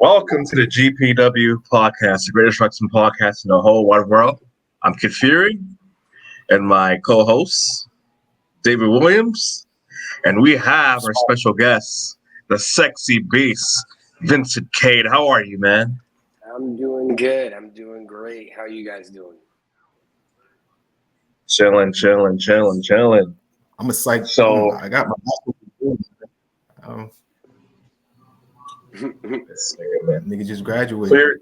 Welcome to the GPW podcast, the greatest wrestling podcast in the whole wide world. I'm Kid Fury and my co-host, David Williams, and we have our special guest, the sexy beast, Vincent Cade. How are you, man? I'm doing good. I'm doing great. How are you guys doing? Chilling. I'm a psych. So, I got my nigga just graduated.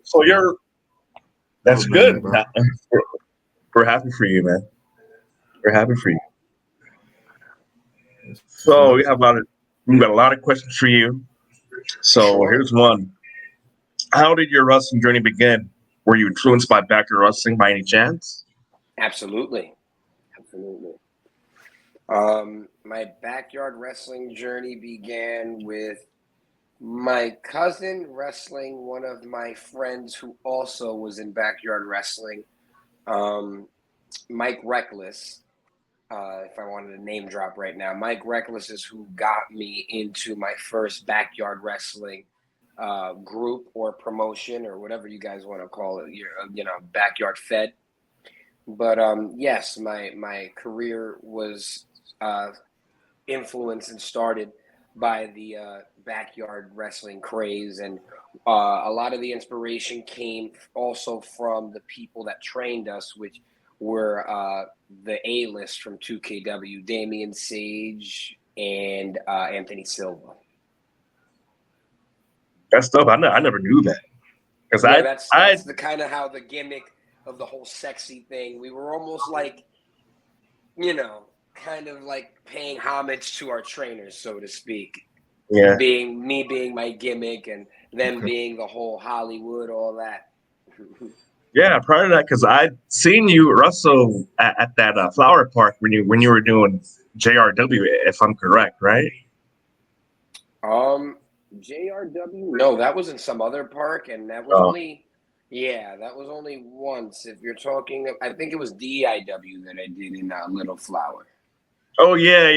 That's Oh, good. man, We're happy for you, man. We're happy for you. So we've got a lot of questions for you. So here's one. How did your wrestling journey begin? Were you influenced by backyard wrestling by any chance? Absolutely. My backyard wrestling journey began with my cousin wrestling one of my friends who also was in backyard wrestling, Mike Reckless. If I wanted to name drop right now, Mike Reckless is who got me into my first backyard wrestling group or promotion or whatever you guys want to call it. Backyard fed. But yes, my career was influenced and started by the backyard wrestling craze, and a lot of the inspiration came also from the people that trained us, which were the A-list from 2KW, Damian Sage and Anthony Silva. That's dope. I never knew that. Because that's the kind of how the gimmick of the whole sexy thing. We were almost like, kind of like paying homage to our trainers, so to speak. Yeah. Being my gimmick and them being the whole Hollywood, all that. Yeah, prior to that, because I'd seen you wrestle at that flower park when you were doing JRW, if I'm correct, right? JRW? No, that was in some other park, and that was that was only once. If you're talking, I think it was DIW that I did in Little Flower. Oh yeah.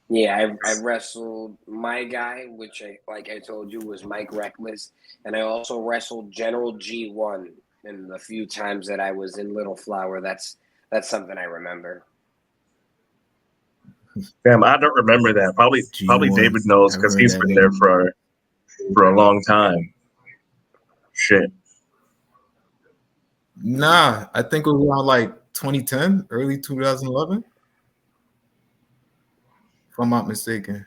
Yeah, I wrestled my guy, which like I told you was Mike Reckless, and I also wrestled General G1. And the few times that I was in Little Flower, that's something I remember. Damn, I don't remember that. Probably David knows because he's been there for a long time. Shit. Nah, I think it was around like 2010, early 2011. If I'm not mistaken.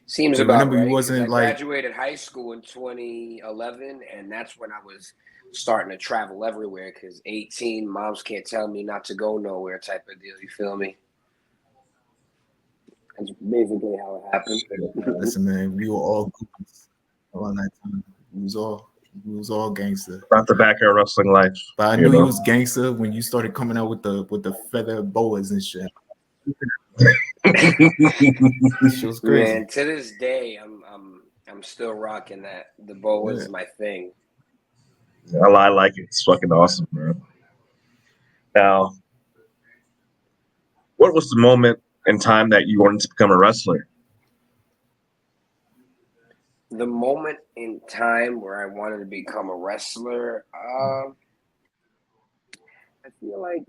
Seems about right. You wasn't I graduated high school in 2011, and that's when I was starting to travel everywhere. Because 18, moms can't tell me not to go nowhere, type of deal. You feel me? That's basically how it happened. Listen, man, we were all goofies around that time. We was all gangster. About the backyard wrestling life. But I knew you was gangster when you started coming out with the feather boas and shit. This was crazy. Man, to this day, I'm still rocking that. The boa is my thing. I like it. It's fucking awesome, bro. Now, what was the moment in time that you wanted to become a wrestler? The moment in time where I wanted to become a wrestler, I feel like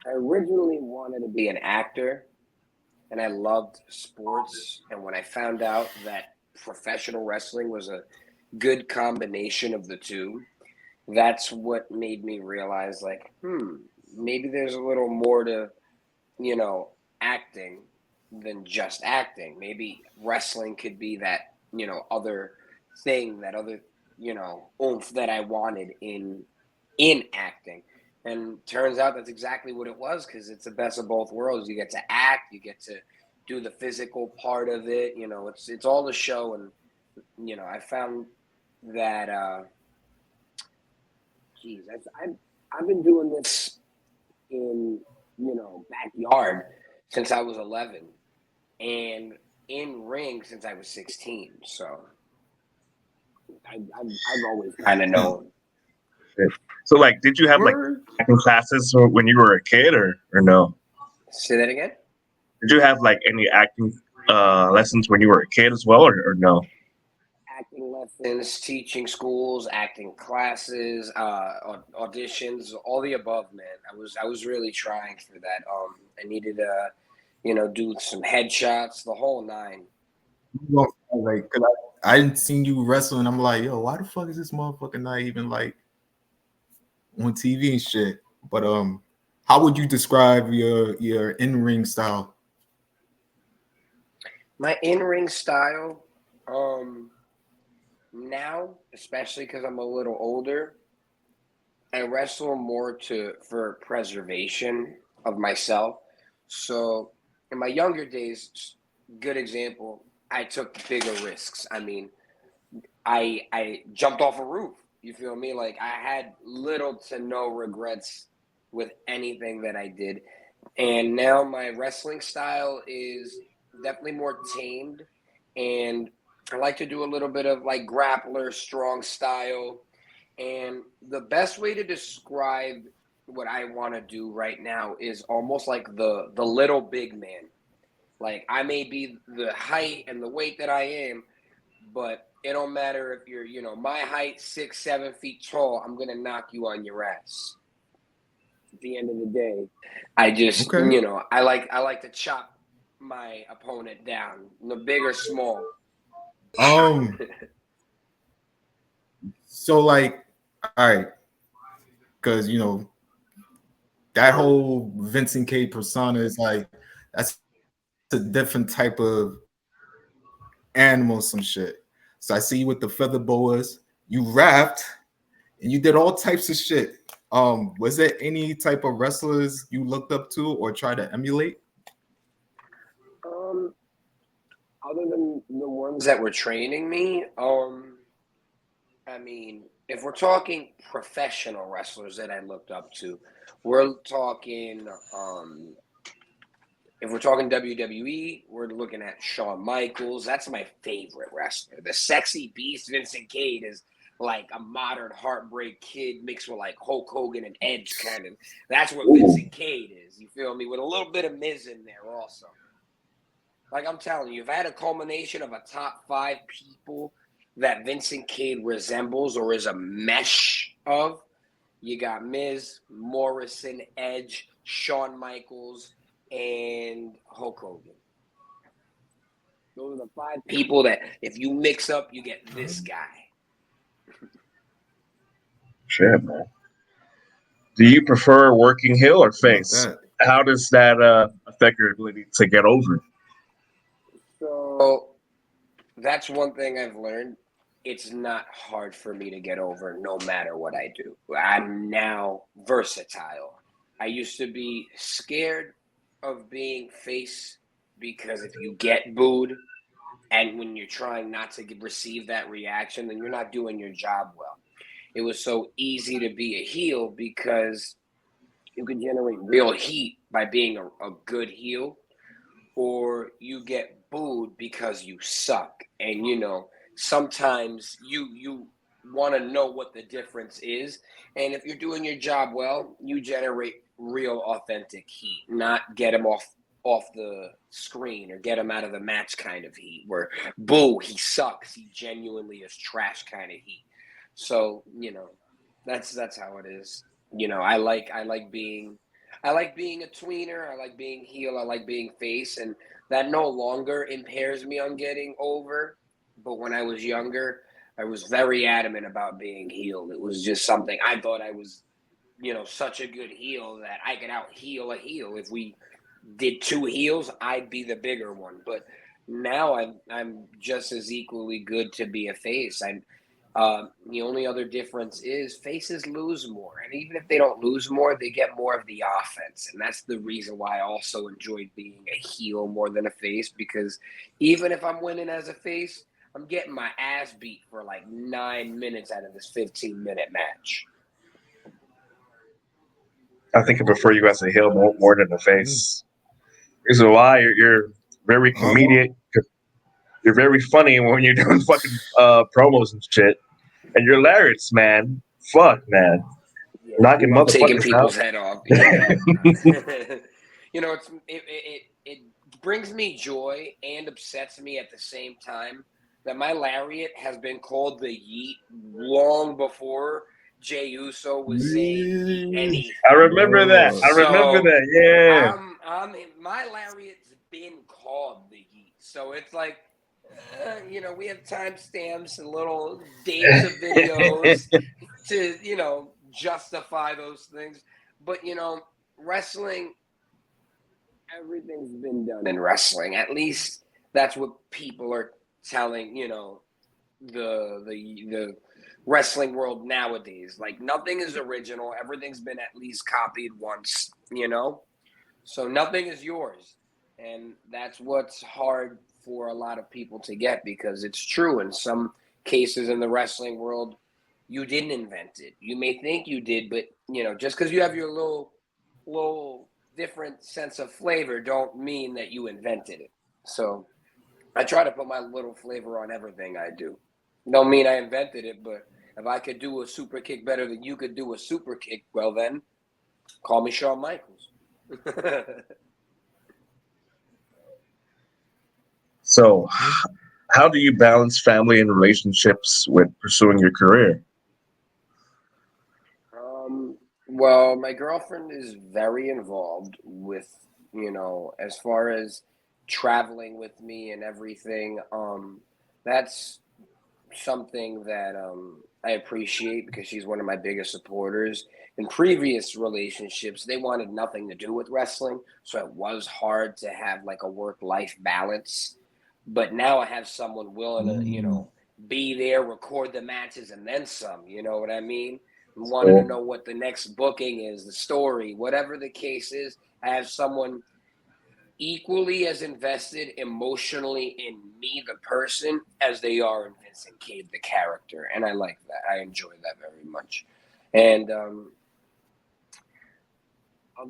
I originally wanted to be an actor, and I loved sports. And when I found out that professional wrestling was a good combination of the two, that's what made me realize, like, maybe there's a little more to, acting than just acting. Maybe wrestling could be that, other thing, that other, oomph that I wanted in acting. And turns out that's exactly what it was, because it's the best of both worlds. You get to act, you get to do the physical part of it. It's all the show. And, I found that, I've been doing this in, backyard since I was 11 and in ring since I was 16. So I've always kind of known. So, like, did you have like acting classes when you were a kid, or no? Say that again? Did you have like any acting lessons when you were a kid as well, or no? Acting lessons, teaching schools, acting classes, auditions, all the above, man. I was really trying for that. I needed to, do some headshots, the whole nine. Like, cause I didn't seen you wrestling. I'm like, yo, why the fuck is this motherfucker not even like on TV and shit? But how would you describe your in ring style? My in-ring style, um, now, especially because I'm a little older, I wrestle more to for preservation of myself. So in my younger days, good example, I took bigger risks. I mean, I jumped off a roof. You feel me? Like I had little to no regrets with anything that I did. And now my wrestling style is definitely more tamed, and I like to do a little bit of like grappler strong style. And the best way to describe what I want to do right now is almost like the little big man. Like I may be the height and the weight that I am, but it don't matter if you're, my height, 6, 7 feet tall. I'm gonna knock you on your ass. At the end of the day, I just, Okay. I like to chop my opponent down, the big or small. Um. So like, all right, because that whole Vincent Cade persona is like that's a different type of animal, some shit. So I see you with the feather boas. You rapped and you did all types of shit. Was there any type of wrestlers you looked up to or try to emulate? Um, Other than the ones that were training me, I mean, if we're talking professional wrestlers that I looked up to, we're talking if we're talking WWE, we're looking at Shawn Michaels. That's my favorite wrestler. The sexy beast, Vincent Cade, is like a modern heartbreak kid mixed with like Hulk Hogan and Edge kind of. That's what Ooh. Vincent Cade is. You feel me? With a little bit of Miz in there also. Like I'm telling you, if I had a culmination of a top 5 people that Vincent Cade resembles or is a mesh of, you got Miz, Morrison, Edge, Shawn Michaels, and Hulk Hogan. Those are the 5 people that if you mix up, you get this guy. Shit, man. Do you prefer working heel or About face? that. How does that affect your ability to get over? So that's one thing I've learned. It's not hard for me to get over no matter what I do. I'm now versatile. I used to be scared of being face because if you get booed and when you're trying not to receive that reaction, then you're not doing your job well. It was so easy to be a heel because you can generate real heat by being a good heel, or you get booed because you suck. And sometimes you want to know what the difference is. And if you're doing your job well, you generate real authentic heat, not get them off the screen or get him out of the match kind of heat where boo he sucks, he genuinely is trash kind of heat. So that's how it is. I like being a tweener, I like being heel, I like being face, and that no longer impairs me on getting over. But when I was younger, I was very adamant about being heel. It was just something I thought I was such a good heel that I could out heel a heel. If we did 2 heels, I'd be the bigger one. But now I'm just as equally good to be a face. The only other difference is faces lose more, and even if they don't lose more, they get more of the offense, and that's the reason why I also enjoyed being a heel more than a face. Because even if I'm winning as a face, I'm getting my ass beat for like 9 minutes out of this 15-minute match. I think I prefer you as a heel more than a Mm. face. Reason why you're very Um, comedic. You're very funny when you're doing fucking promos and shit, and you're hilarious, man. Fuck, man, Yeah, knocking you love taking motherfuckers out. people's head off. Yeah, it's it brings me joy and upsets me at the same time that my lariat has been called the Yeet long before Jey Uso was saying Yeet I anything. remember that. I remember So that. Yeah. my lariat's been called the Yeet. So it's like, we have timestamps and little dates of videos to, justify those things. But, wrestling, everything's been done in wrestling. At least that's what people are telling, the wrestling world nowadays. Like nothing is original. Everything's been at least copied once, So nothing is yours. And that's what's hard for a lot of people to get, because it's true in some cases in the wrestling world, you didn't invent it. You may think you did, but just because you have your little different sense of flavor don't mean that you invented it. So I try to put my little flavor on everything I do. Don't mean I invented it, but if I could do a super kick better than you could do a super kick, well then, call me Shawn Michaels. So, how do you balance family and relationships with pursuing your career? Well, my girlfriend is very involved with, as far as traveling with me and everything. That's something that I appreciate, because she's one of my biggest supporters. In previous relationships, they wanted nothing to do with wrestling, so it was hard to have like a work-life balance. But now I have someone willing to, be there, record the matches, and then some. You know what I mean? Wanting to So, know what the next booking is, the story, whatever the case is. I have someone equally as invested emotionally in me, the person, as they are in Vincent Cade, the character. And I like that. I enjoy that very much. And other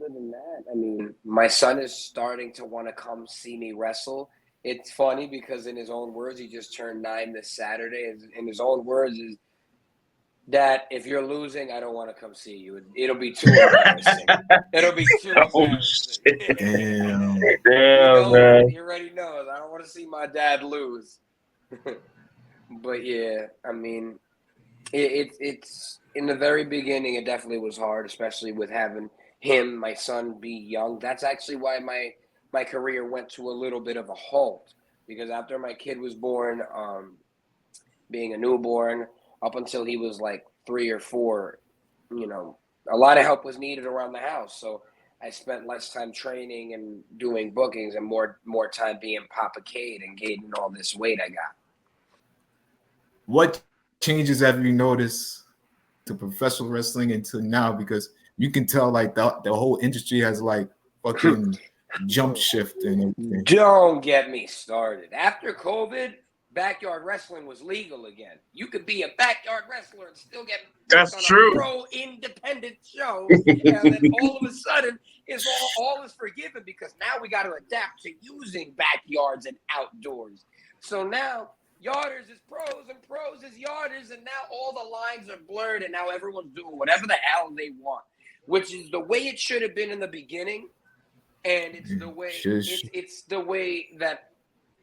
than that, I mean, my son is starting to want to come see me wrestle. It's funny because in his own words, he just turned 9 this Saturday. In his own words, is that if you're losing, I don't want to come see you. It'll be too embarrassing. It'll be too oh embarrassing. shit! Damn. He Damn, knows it. man. He already knows. I don't want to see my dad lose. But yeah, I mean, it's in the very beginning, it definitely was hard, especially with having my son, be young. That's actually why my career went to a little bit of a halt, because after my kid was born, being a newborn, up until he was like 3 or 4, a lot of help was needed around the house. So I spent less time training and doing bookings and more time being Papa Cade and gaining all this weight I got. What changes have you noticed to professional wrestling until now? Because you can tell like the whole industry has like fucking jump shift and everything. Don't get me started. After COVID, backyard wrestling was legal again. You could be a backyard wrestler and still get booked That's on a true. pro independent show, and then all of a sudden, is all is forgiven, because now we got to adapt to using backyards and outdoors. So now yarders is pros and pros is yarders, and now all the lines are blurred, and now everyone's doing whatever the hell they want, which is the way it should have been in the beginning. And it's the way it's the way that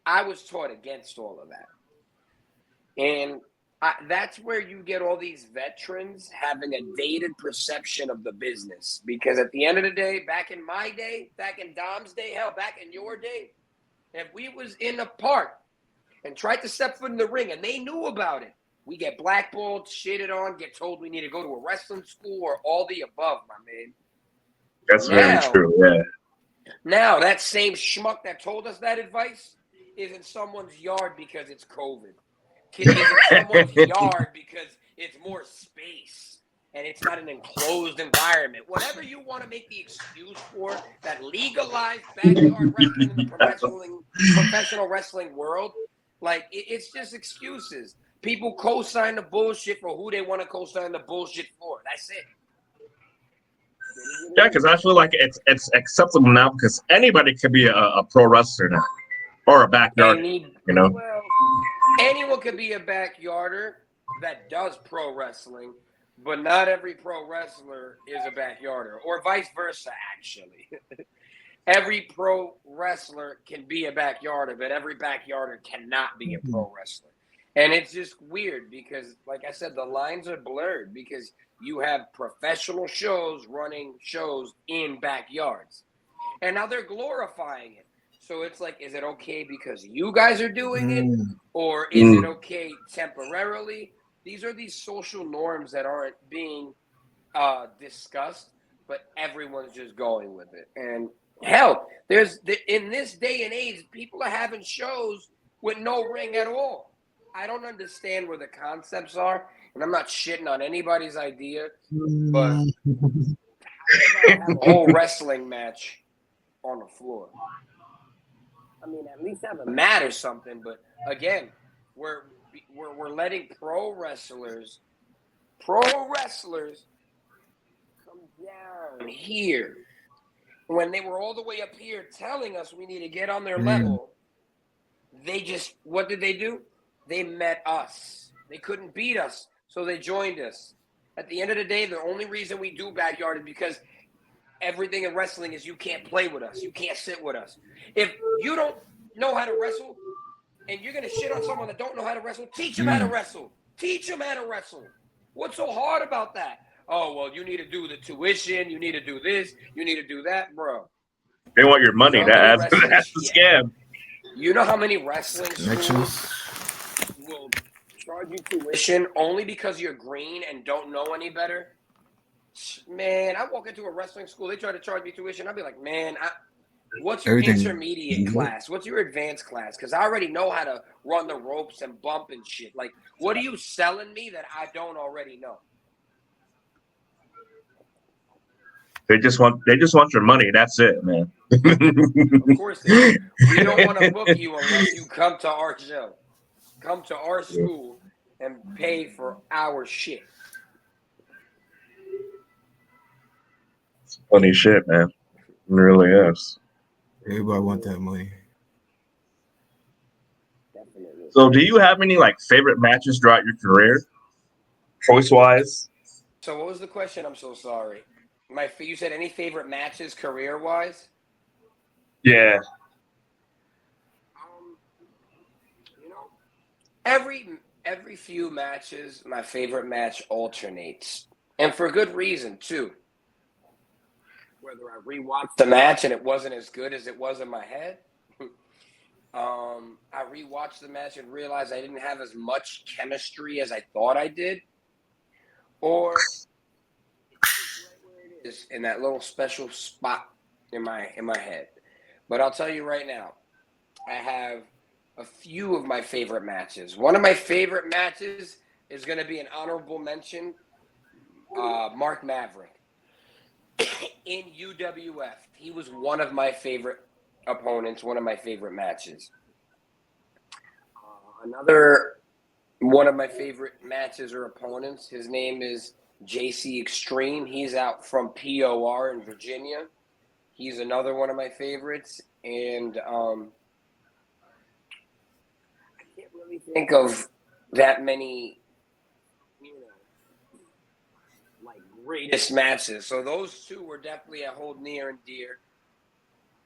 I was taught against all of that. And that's where you get all these veterans having a dated perception of the business. Because at the end of the day, back in my day, back in Dom's day, hell, back in your day, if we was in a park and tried to step foot in the ring and they knew about it, we get blackballed, shitted on, get told we need to go to a wrestling school, or all the above, my man. That's very true. Yeah. Now, that same schmuck that told us that advice is in someone's yard because it's COVID. Is in someone's yard because it's more space and it's not an enclosed environment. Whatever you want to make the excuse for, that legalized backyard wrestling in the professional wrestling world, like, it's just excuses. People co-sign the bullshit for who they want to co-sign the bullshit for. That's it. Yeah, because I feel like it's acceptable now because anybody could be a pro wrestler now or a backyard. Well, anyone could be a backyarder that does pro wrestling, but not every pro wrestler is a backyarder, or vice versa, actually. every pro wrestler can be a backyarder, but every backyarder cannot be a pro wrestler. And it's just weird because, like I said, the lines are blurred because you have professional shows running shows in backyards. And now they're glorifying it. So it's like, is it okay because you guys are doing it? Or is it okay temporarily? These are these social norms that aren't being discussed, but everyone's just going with it. And hell, in this day and age, people are having shows with no ring at all. I don't understand where the concepts are, and I'm not shitting on anybody's idea, but have a whole wrestling match on the floor. I mean, at least have a mat or something. But again, we're letting pro wrestlers come down here when they were all the way up here telling us we need to get on their level. They just, what did they do? They met us. They couldn't beat us, so they joined us. At the end of the day, the only reason we do backyard is because everything in wrestling is you can't play with us. You can't sit with us. If you don't know how to wrestle and you're going to shit on someone that don't know how to wrestle, teach them how to wrestle. Teach them how to wrestle. What's so hard about that? Oh, well, you need to do the tuition. You need to do this. You need to do that, bro. They want your money. That's the scam. You know how many wrestling schools will charge you tuition only because you're green and don't know any better? Man, I walk into a wrestling school, they try to charge me tuition. I'll be like, man, what's your intermediate class? What's your advanced class? Because I already know how to run the ropes and bump and shit. Like, what are you selling me that I don't already know? They just want your money. That's it, man. Of course they do. We don't want to book you unless you come to our show. Come to our school and pay for our shit. It's funny shit, man. It really is. Everybody want that money. Definitely. So, do you have any like favorite matches throughout your career, choice wise? So, what was the question? I'm so sorry. You said any favorite matches career wise? Yeah. You know, every few matches, my favorite match alternates, and for good reason too. Whether I rewatched the match and it wasn't as good as it was in my head, I rewatched the match and realized I didn't have as much chemistry as I thought I did, or it is in that little special spot in my head. But I'll tell you right now, I have a few of my favorite matches. One of my favorite matches is going to be an honorable mention, Mark Maverick. In UWF, he was one of my favorite opponents, one of my favorite matches. Another one of my favorite matches or opponents, his name is JC Extreme. He's out from POR in Virginia. He's another one of my favorites. And I can't really think of that many, greatest matches. So those two were definitely a hold near and dear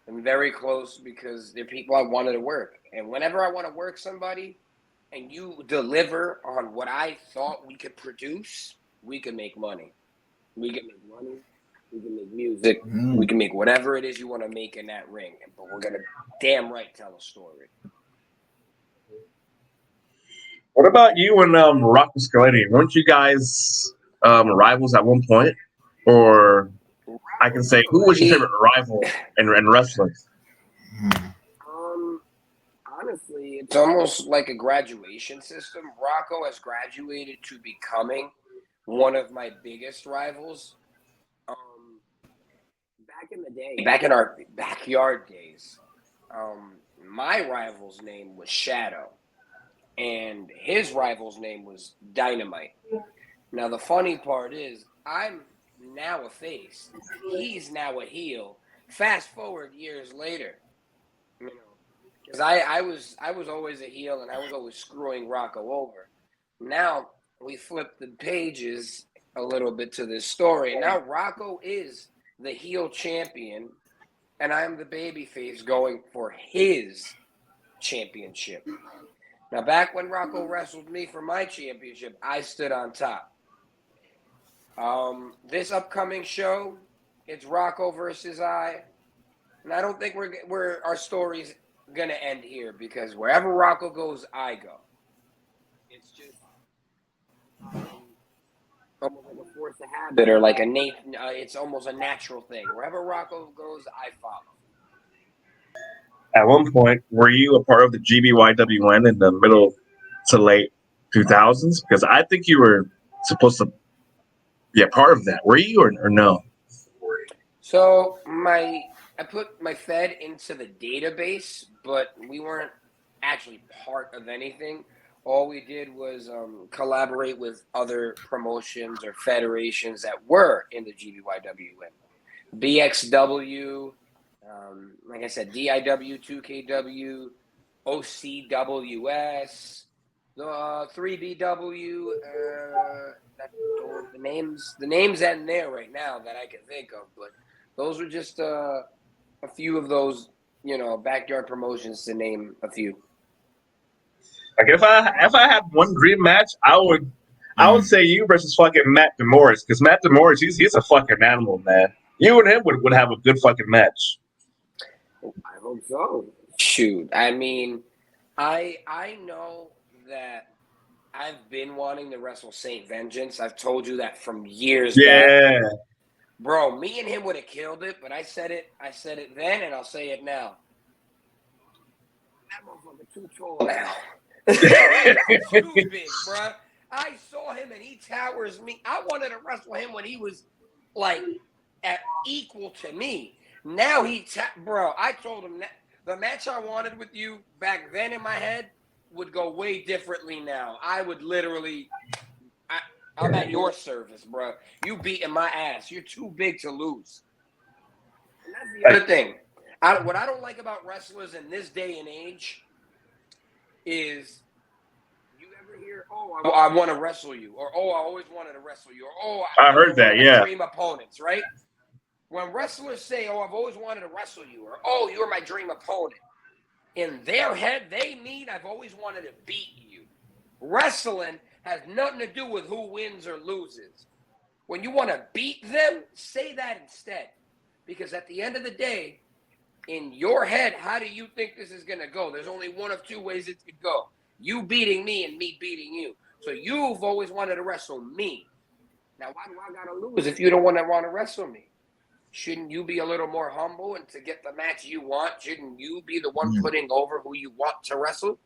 and very close because they're people I wanted to work. And whenever I want to work somebody and you deliver on what I thought we could produce, we can make money. We can make money. We can make music. We can make whatever it is you want to make in that ring. But we're going to damn right tell a story. What about you and Rocco Scalini? Weren't you guys rivals at one point? Or I can say, who was your favorite rival in wrestling? Honestly, it's almost like a graduation system. Rocco has graduated to becoming one of my biggest rivals. Back in the day, back in our backyard days, my rival's name was Shadow, and his rival's name was Dynamite. Now, the funny part is, I'm now a face. He's now a heel. Fast forward years later, because I was always a heel and I was always screwing Rocco over. Now we flip the pages a little bit to this story. Now Rocco is the heel champion and I am the babyface going for his championship. Now, back when Rocco wrestled me for my championship, I stood on top. This upcoming show, it's Rocco versus I, and I don't think our story's gonna end here because wherever Rocco goes, I go. It's just almost like a force of habit or like it's almost a natural thing. Wherever Rocco goes, I follow. At one point, were you a part of the GBYWN in the middle to late 2000s? Because I think you were supposed to be a part of that. Were you or no? So I put my Fed into the database, but we weren't actually part of anything. All we did was collaborate with other promotions or federations that were in the GBYWN. BXW, like I said, DIW, 2KW, OCWS, 3BW. The names end there right now that I can think of, but those were just a few of those, backyard promotions to name a few. Like if I had one dream match, I would say you versus fucking Matt DeMorris, because Matt DeMorris, he's a fucking animal, man. You and him would have a good fucking match. I hope so. Shoot, I mean, I know that I've been wanting to wrestle Saint Vengeance. I've told you that from years back. Yeah. Bro, me and him would have killed it, but I said it then, and I'll say it now. That motherfucker too tall now. Too big, bro. I saw him, and he towers me. I wanted to wrestle him when he was, like, at equal to me. Now bro, I told him that the match I wanted with you back then in my head would go way differently now. I would literally... I'm at your service, bro. You beating my ass. You're too big to lose. And that's the other thing. What I don't like about wrestlers in this day and age is you ever hear, "Oh, I want to wrestle you," or "Oh, I always wanted to wrestle you," or "Oh, I heard that, yeah. Dream opponents," right? When wrestlers say, "Oh, I've always wanted to wrestle you," or "Oh, you're my dream opponent," in their head, they mean I've always wanted to beat you. Wrestling has nothing to do with who wins or loses. When you want to beat them, say that instead. Because at the end of the day, in your head, how do you think this is going to go? There's only one of two ways it could go. You beating me and me beating you. So you've always wanted to wrestle me. Now, why do I got to lose if you don't want to wrestle me? Shouldn't you be a little more humble and to get the match you want? Shouldn't you be the one putting over who you want to wrestle?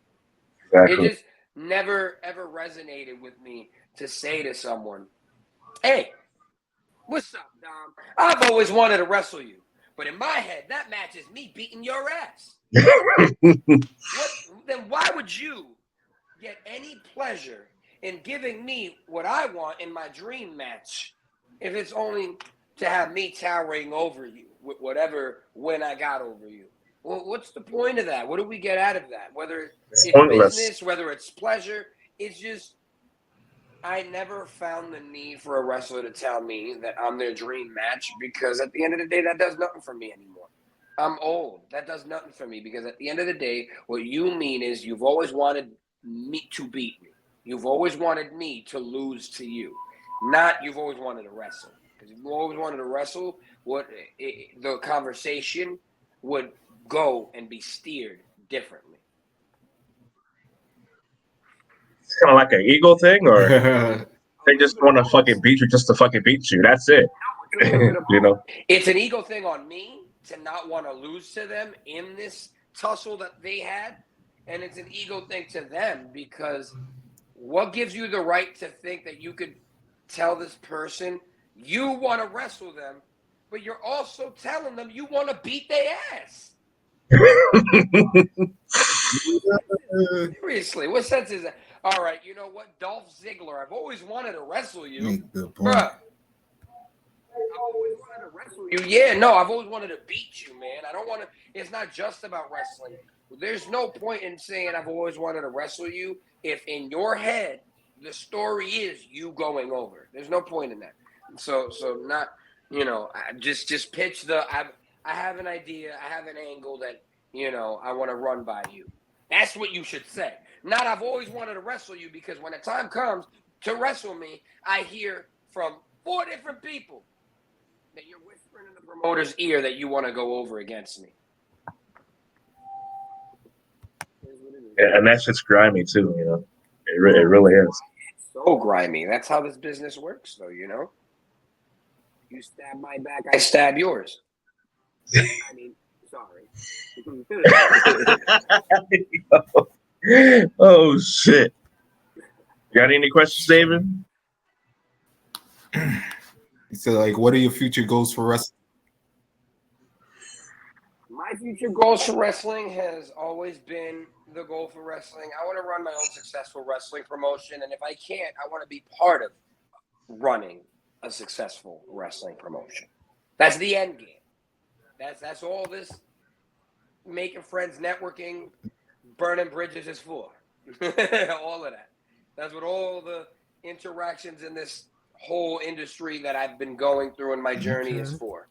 Exactly. It just never, ever resonated with me to say to someone, "Hey, what's up, Dom? I've always wanted to wrestle you. But in my head, that match is me beating your ass." Then why would you get any pleasure in giving me what I want in my dream match if it's only to have me towering over you with whatever win I got over you? Well, what's the point of that? What do we get out of that? Whether it's business, whether it's pleasure, it's just I never found the need for a wrestler to tell me that I'm their dream match because at the end of the day, that does nothing for me anymore. I'm old. That does nothing for me because at the end of the day, what you mean is you've always wanted me to beat me. You've always wanted me to lose to you. Not you've always wanted to wrestle. Because if you always wanted to wrestle, the conversation would go and be steered differently. It's kind of like an ego thing, or they just want to fucking beat you just to fucking beat you. That's it. It's an ego thing on me to not want to lose to them in this tussle that they had, and it's an ego thing to them because what gives you the right to think that you could tell this person you want to wrestle them, but you're also telling them you want to beat their ass? Seriously, what sense is that? All right, you know what? Dolph Ziggler, I've always wanted to wrestle you. Bruh, I've always wanted to wrestle you. Yeah, no, I've always wanted to beat you, man. I don't want to. It's not just about wrestling. There's no point in saying I've always wanted to wrestle you if in your head the story is you going over. There's no point in that. So not, just pitch the I have an idea, I have an angle that, I want to run by you. That's what you should say. Not, I've always wanted to wrestle you, because when the time comes to wrestle me, I hear from 4 different people that you're whispering in the promoter's ear that you want to go over against me. Yeah, and that shit's grimy too. It really is. So grimy. That's how this business works, though. You stab my back, I stab yours. I mean, sorry. Oh shit! Got any questions, David? So, like, what are your future goals for wrestling? My future goals for wrestling has always been the goal for wrestling. I want to run my own successful wrestling promotion, and if I can't, I want to be part of running a successful wrestling promotion. That's the end game. That's all this making friends, networking, burning bridges is for. All of that. That's what all the interactions in this whole industry that I've been going through in my journey is for.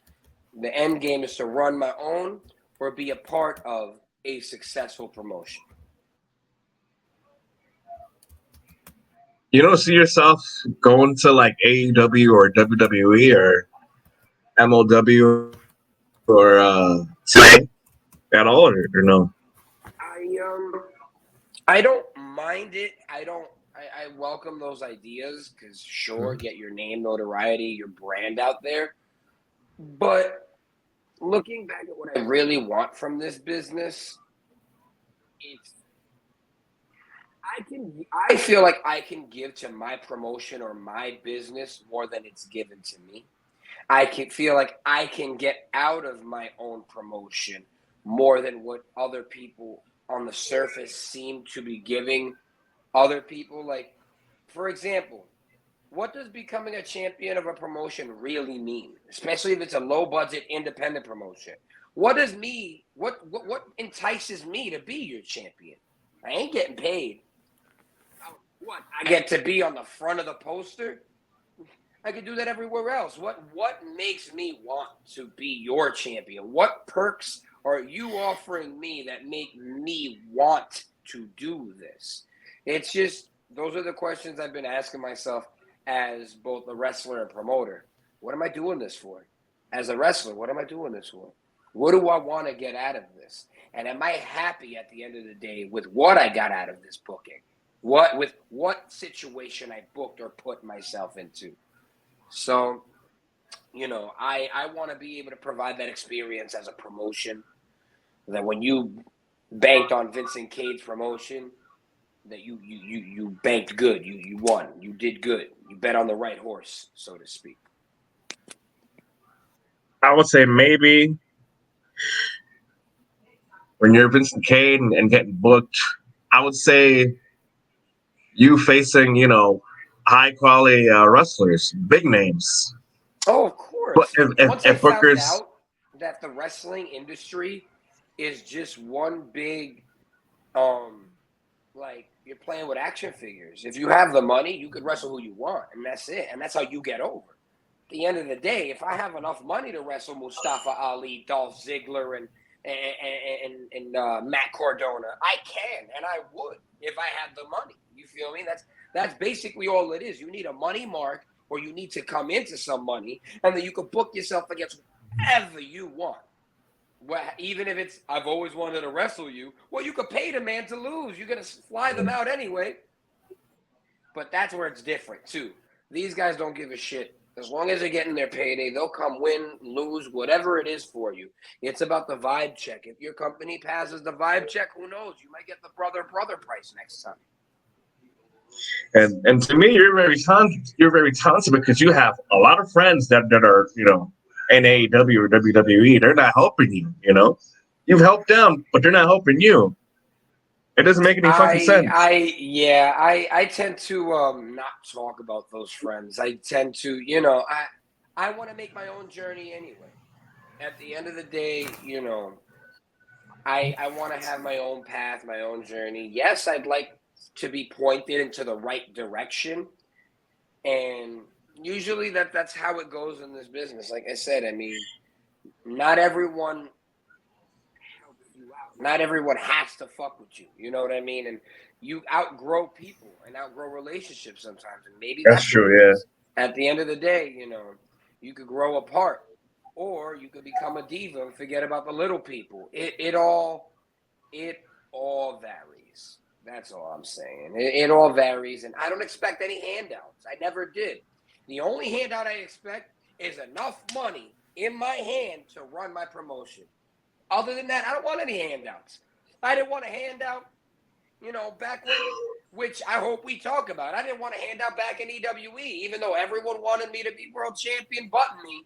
The end game is to run my own or be a part of a successful promotion. You don't see yourself going to like AEW or WWE or MLW or TNA at all, or no? I don't mind it. I welcome those ideas, because sure, get your name, notoriety, your brand out there. But looking back at what I really want from this business, I feel like I can give to my promotion or my business more than it's given to me. I can feel like I can get out of my own promotion more than what other people on the surface seem to be giving other people. Like, for example, what does becoming a champion of a promotion really mean? Especially if it's a low budget independent promotion. What entices me to be your champion? I ain't getting paid. What? I get to be on the front of the poster? I could do that everywhere else. What makes me want to be your champion? What perks are you offering me that make me want to do this? It's just, those are the questions I've been asking myself as both a wrestler and promoter. What am I doing this for? As a wrestler, what am I doing this for? What do I want to get out of this? And am I happy at the end of the day with what I got out of this booking? What situation I booked or put myself into? So, I want to be able to provide that experience as a promotion, that when you banked on Vincent Cade's promotion, that you banked good, you won, you did good, you bet on the right horse, so to speak. I would say maybe when you're Vincent Cade and getting booked, I would say you facing, high quality wrestlers, big names. Oh, of But course. if, Once I if found Booker's, out that the wrestling industry is just one big, like, you're playing with action figures. If you have the money, you could wrestle who you want, and that's it. And that's how you get over. At the end of the day, if I have enough money to wrestle Mustafa Ali, Dolph Ziggler, and Matt Cardona, I can, and I would if I had the money. You feel me? That's basically all it is. You need a money mark, or you need to come into some money, and then you can book yourself against whatever you want. Well, even if it's, I've always wanted to wrestle you, well, you could pay the man to lose. You're going to fly them out anyway. But that's where it's different, too. These guys don't give a shit. As long as they're getting their payday, they'll come win, lose, whatever it is for you. It's about the vibe check. If your company passes the vibe check, who knows? You might get the brother price next time. and to me, you're very talented because you have a lot of friends that are, in AEW or WWE. They're not helping you, You've helped them, but they're not helping you. It doesn't make any fucking sense. I tend to not talk about those friends. I tend to, I want to make my own journey anyway. At the end of the day, I want to have my own path, my own journey. Yes, I'd like to be pointed into the right direction, and usually that's how it goes in this business. Like I said, I mean, not everyone helps you out. Not everyone has to fuck with you. You know what I mean? And you outgrow people and outgrow relationships sometimes. And maybe That's that's what true. it Yeah. is. At the end of the day, you could grow apart. Or you could become a diva and forget about the little people. It all varies. That's all I'm saying. It all varies, and I don't expect any handouts. I never did. The only handout I expect is enough money in my hand to run my promotion. Other than that, I don't want any handouts. I didn't want a handout, back when, which I hope we talk about. I didn't want a handout back in EWE, even though everyone wanted me to be world champion but me.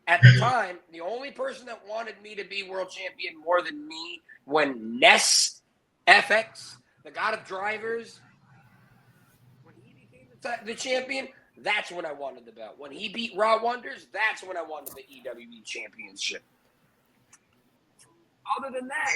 At the time, the only person that wanted me to be world champion more than me when Ness FX, the god of drivers, when he became the champion, that's when I wanted the belt. When he beat Raw Wonders, that's when I wanted the EWE championship. Other than that,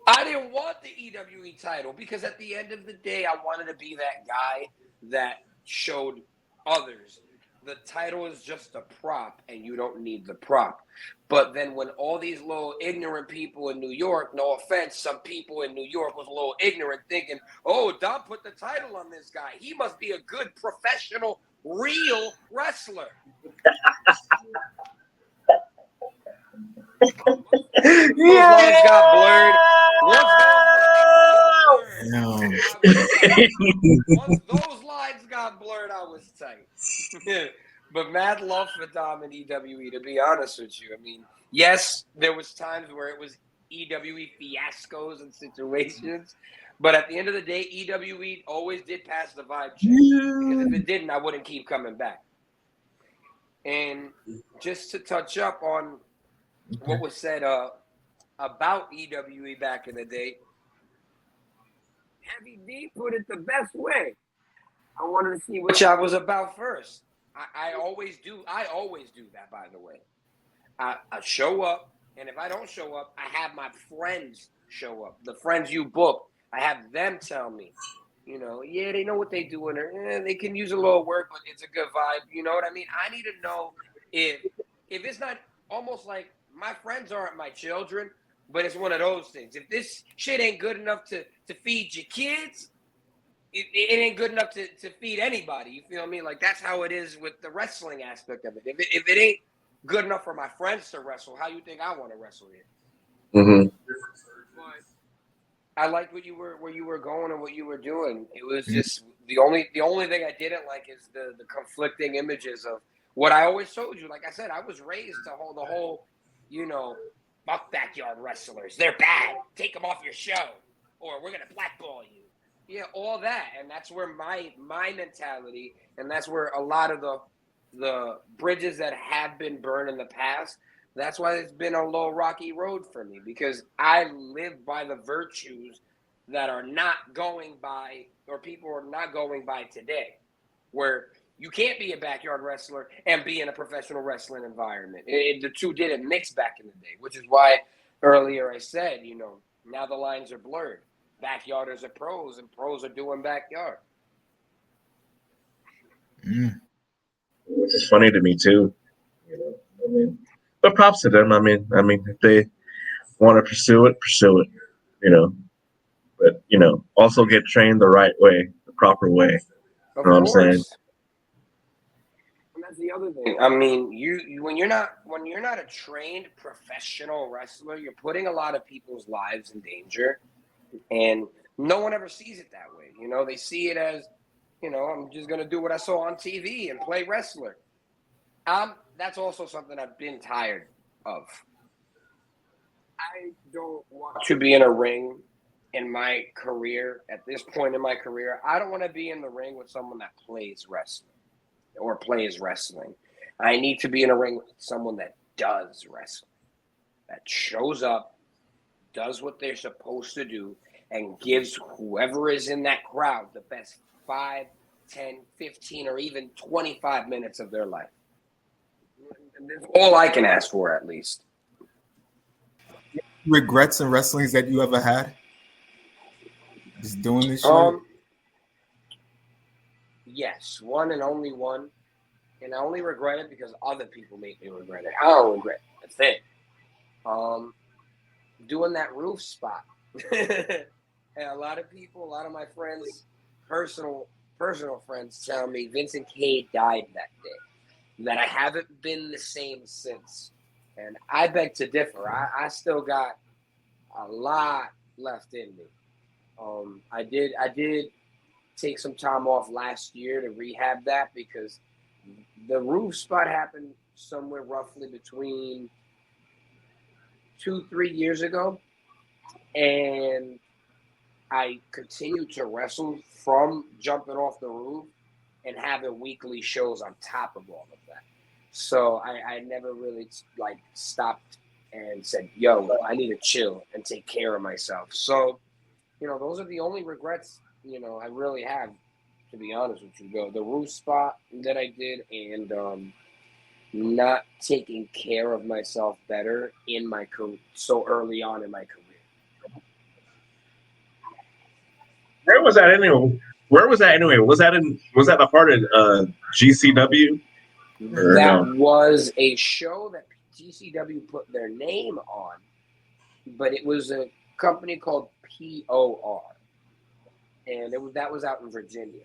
I didn't want the EWE title because at the end of the day, I wanted to be that guy that showed others the title is just a prop and you don't need the prop. But then when all these little ignorant people in New York, no offense, some people in New York was a little ignorant thinking, oh, Dom put the title on this guy. He must be a good professional, real wrestler. Those lines got blurred. Once those lines got blurred, I was tight. But mad love for Dom and EWE, to be honest with you. I mean, yes, there was times where it was EWE fiascos and situations, but at the end of the day, EWE always did pass the vibe check. Because if it didn't, I wouldn't keep coming back. And just to touch up on what was said about EWE back in the day, Heavy D put it the best way. I wanted to see what y'all was about first. I always do that, by the way. I show up, and if I don't show up, I have my friends show up. The friends you book, I have them tell me, yeah, they know what they doing, or they can use a little work, but it's a good vibe. You know what I mean? I need to know if it's not almost like my friends aren't my children, but it's one of those things. If this shit ain't good enough to feed your kids, it ain't good enough to feed anybody. You feel me? Like, that's how it is with the wrestling aspect of it. If it ain't good enough for my friends to wrestle, how you think I want to wrestle here? Mm-hmm. But I liked where you were going and what you were doing. It was just the only thing I didn't like is the conflicting images of what I always told you. Like I said, I was raised to hold the whole, fuck backyard wrestlers. They're bad. Take them off your show, or we're gonna blackball you. Yeah, all that, and that's where my mentality, and that's where a lot of the bridges that have been burned in the past. That's why it's been a low rocky road for me, because I live by the virtues that are not going by, or people are not going by today, where you can't be a backyard wrestler and be in a professional wrestling environment. The two didn't mix back in the day, which is why earlier I said, now the lines are blurred. Backyarders are pros, and pros are doing backyard. Which is funny to me too. I mean, but props to them. I mean, if they want to pursue it, But also get trained the right way, the proper way. Of You know what I'm saying? course. And that's the other thing. I mean, you when you're not a trained professional wrestler, you're putting a lot of people's lives in danger, and no one ever sees it that way. They see it as, I'm just gonna do what I saw on TV and play wrestler. That's also something I've been tired of. I don't want to be in a ring in my career, at this point in my career. I don't want to be in the ring with someone that plays wrestling or plays wrestling. I need to be in a ring with someone that does wrestling, that shows up, does what they're supposed to do, and gives whoever is in that crowd the best 5, 10, 15, or even 25 minutes of their life. That's all I can ask for, at least. Regrets in wrestlings that you ever had? Just doing this shit? Yes, one and only one. And I only regret it because other people make me regret it. I don't regret a thing. doing that roof spot. And a lot of people, a lot of my friends, personal friends, tell me Vincent Cade died that day. That I haven't been the same since, and I beg to differ. I still got a lot left in me. I did take some time off last year to rehab that because the roof spot happened somewhere roughly between 2-3 years ago, and I continued to wrestle from jumping off the roof and having weekly shows on top of all of that. So I never really like stopped and said, "Yo, I need to chill and take care of myself." So those are the only regrets I really have, to be honest with you. The roof spot that I did, and not taking care of myself better in my career so early on in my career. Where was that anyway? Where was that anyway? Was that a part of GCW or That no? was a show that GCW put their name on, but it was a company called POR, and that was out in Virginia.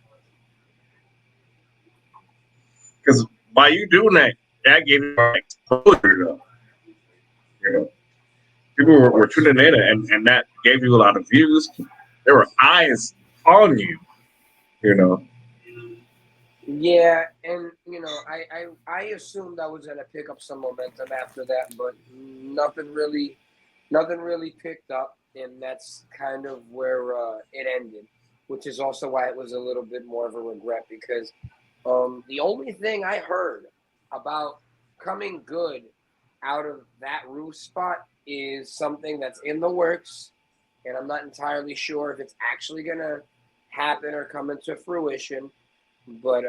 Because by you doing that, that gave you exposure. Though. You know, people Of were course. tuning in, and that gave you a lot of views. There were eyes on you. You know, Yeah, and I assumed I was gonna pick up some momentum after that, but nothing really picked up, and that's kind of where it ended, which is also why it was a little bit more of a regret because the only thing I heard about coming good out of that roof spot is something that's in the works, and I'm not entirely sure if it's actually gonna happen or come into fruition. But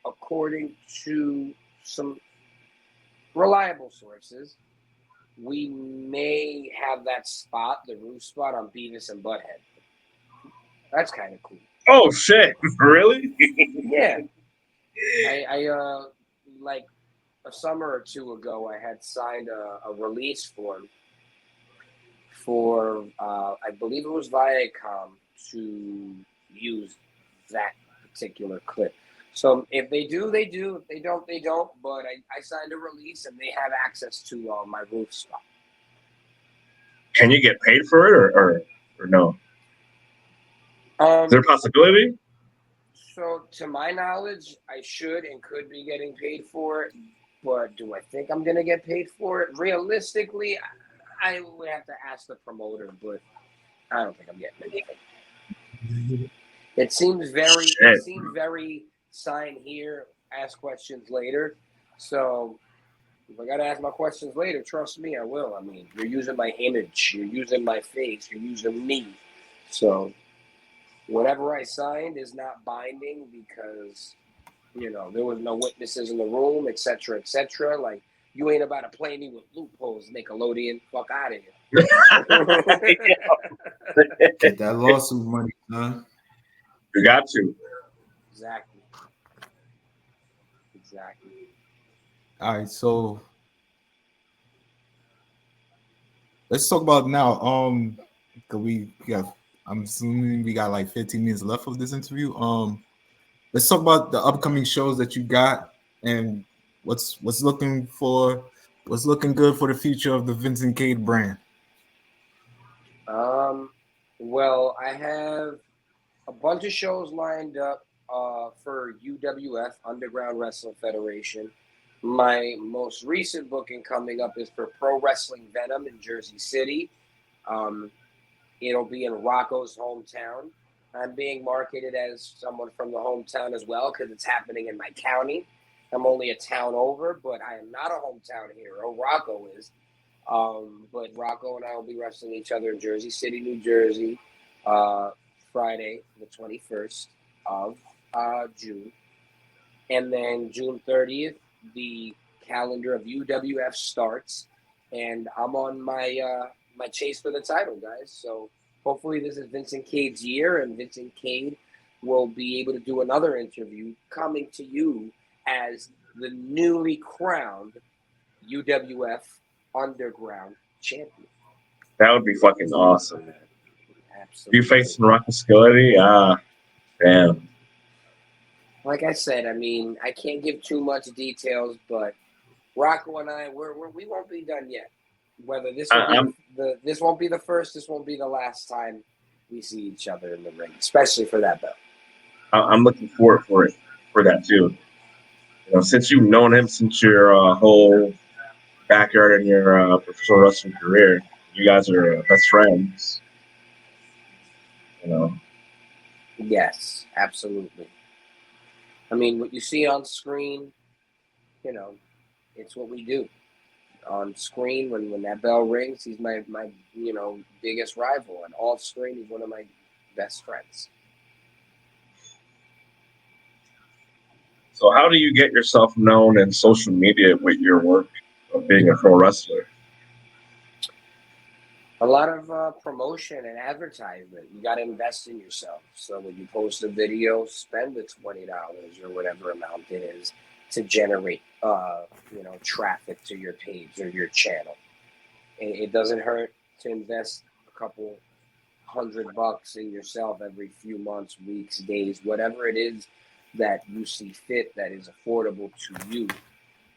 according to some reliable sources, we may have that spot, the roof spot, on Beavis and Butthead. That's kind of cool. oh shit, really? Yeah, I like a summer or two ago, I had signed a release form for I believe it was Viacom to use that particular clip. So if they do, they do. If they don't, they don't. But I signed a release, and they have access to my roof spot. Can you get paid for it or no? Is there a Um, possibility? so to my knowledge, I should and could be getting paid for it. But do I think I'm gonna get paid for it? Realistically, I would have to ask the promoter, but I don't think I'm getting anything. It Shit. seemed very sign here, ask questions later. So if I gotta ask my questions later, trust me, I will. I mean, you're using my image, you're using my face, you're using me. So whatever I signed is not binding because there was no witnesses in the room, etc., etc. Like you ain't about to play me with loopholes, Nickelodeon. Fuck out of here. Get that lawsuit money, huh? You got to. Exactly. Exactly. All right, so let's talk about now. 'Cause we got. I'm assuming we got like 15 minutes left of this interview. Let's talk about the upcoming shows that you got and what's looking good for the future of the Vincent Cade brand. Um, well, I have a bunch of shows lined up for UWF, Underground Wrestling Federation. My most recent booking coming up is for Pro Wrestling Venom in Jersey City. Um, it'll be in Rocco's hometown. I'm being marketed as someone from the hometown as well because it's happening in my county. I'm only a town over, but I am not a hometown hero. Rocco is. But Rocco and I will be wrestling each other in Jersey City, New Jersey, uh, Friday, the 21st of June. And then June 30th, the calendar of UWF starts. And I'm on my chase for the title, guys. So hopefully this is Vincent Cade's year, and Vincent Cade will be able to do another interview coming to you as the newly crowned UWF Underground champion. That would be fucking awesome, man. Absolutely. You facing Rocky Skillet? Damn. Like I said, I mean, I can't give too much details, but Rocco and I, we won't be done yet. Whether this will I'm be this won't be the first, this won't be the last time we see each other in the ring, especially for that belt. I'm looking forward for that too. You know, since you've known him since your whole backyard in your professional wrestling career, you guys are best friends. You know, Yes, absolutely. I mean, what you see on screen, you know, it's what we do on screen. When that bell rings, he's my biggest rival, and off screen, he's one of my best friends. so how do you get yourself known in social media with your work of being a pro wrestler? A lot of promotion and advertisement. You got to invest in yourself. So when you post a video, spend the $20 or whatever amount it is to generate, traffic to your page or your channel. It doesn't hurt to invest a couple $100 in yourself every few months, weeks, days, whatever it is that you see fit that is affordable to you.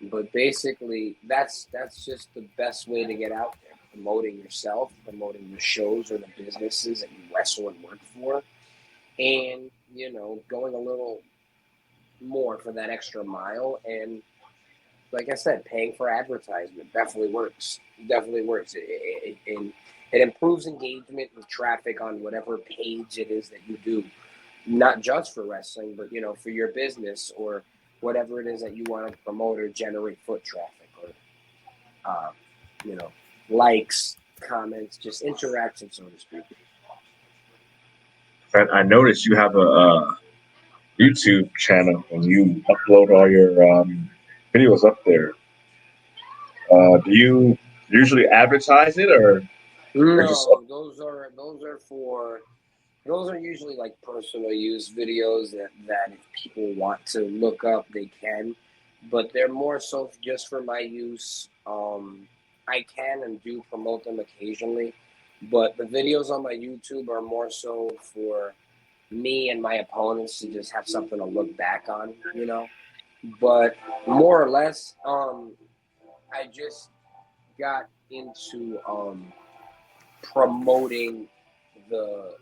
But basically, that's just the best way to get out there, promoting yourself, promoting your shows or the businesses that you wrestle and work for, and going a little more for that extra mile. And like I said, paying for advertisement definitely works. Definitely works. It improves engagement with traffic on whatever page it is that you do, not just for wrestling, but for your business or whatever it is that you want to promote or generate foot traffic or likes, comments, just interaction, so to speak. And I noticed you have a YouTube channel and you upload all your videos up there. Do you usually advertise it or just No, those are usually like personal use videos that if people want to look up, they can, but they're more so just for my use. I can and do promote them occasionally, but the videos on my YouTube are more so for me and my opponents to just have something to look back on. But more or less, I just got into promoting the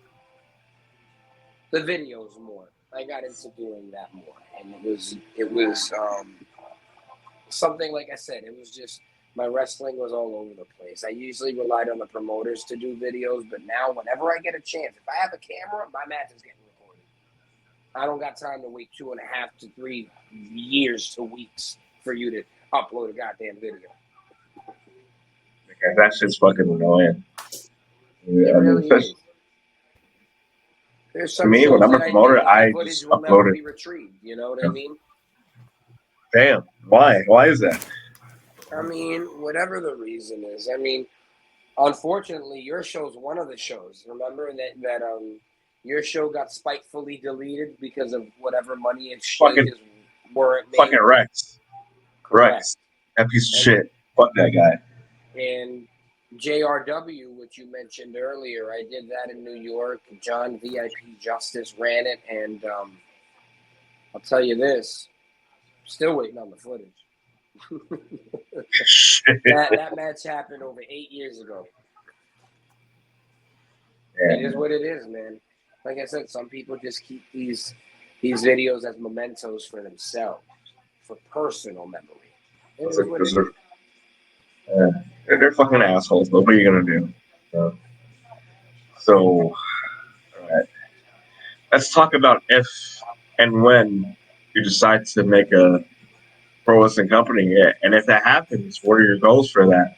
the videos more. I got into doing that more, and it was something like I said. It was just my wrestling was all over the place. I usually relied on the promoters to do videos, but now whenever I get a chance, if I have a camera, my match is getting recorded. I don't got time to wait 2.5 to 3 years to weeks for you to upload a goddamn video. because that shit's fucking annoying. It I mean, really is. There's to some me, when shows I'm a that I do promoter, that the I footage just will never upload it. be retrieved. You know what I mean? Damn, why? Why is that? I mean, whatever the reason is. I mean, unfortunately, your show's one of the shows. Remember that your show got spitefully deleted because of whatever money Fucking exchanges weren't fucking made. Rex. Correct. Rex. That piece of And shit. Fuck that guy. and JRW, which you mentioned earlier, I did that in New York. John VIP Justice ran it, and I'll tell you this: still waiting on the footage. Shit. That match happened over 8 years ago. Yeah, It is what it is, man. Like I said, some people just keep these videos as mementos for themselves, for personal memory. It is what it is. they're fucking assholes. But what are you gonna do? So, all right. Let's talk about if and when you decide to make a pro wrestling company, and if that happens, what are your goals for that?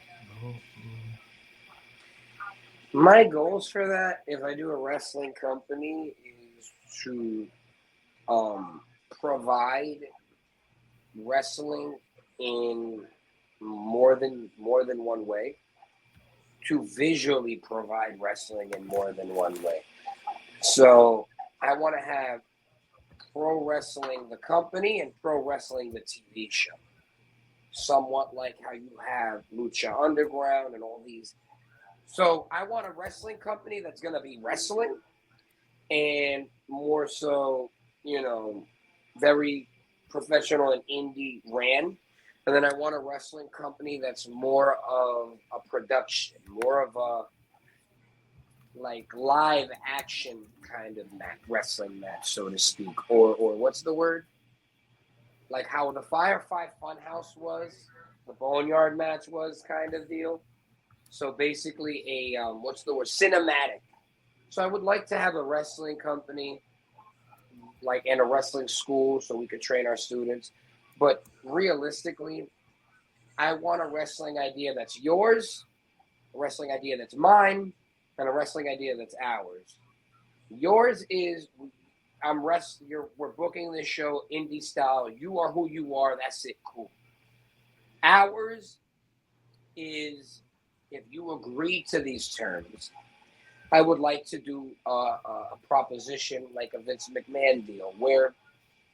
My goals for that, if I do a wrestling company, is to provide wrestling in more than one way. To visually provide wrestling in more than one way. So I want to have Pro Wrestling the company and Pro Wrestling the TV show. somewhat like how you have Lucha Underground and all these. So I want a wrestling company that's going to be wrestling and more so, very professional and indie ran. And then I want a wrestling company that's more of a production, more of a like live action kind of wrestling match, so to speak. Or what's the word? Like how the Firefly Funhouse was, the Boneyard match was kind of deal. So basically a what's the word? Cinematic. So I would like to have a wrestling company like in a wrestling school so we could train our students. But realistically, I want a wrestling idea that's yours, a wrestling idea that's mine, and a wrestling idea that's ours. Yours is we're booking this show indie style. You are who you are. That's it. Cool. Ours is if you agree to these terms, I would like to do a proposition like a Vince McMahon deal where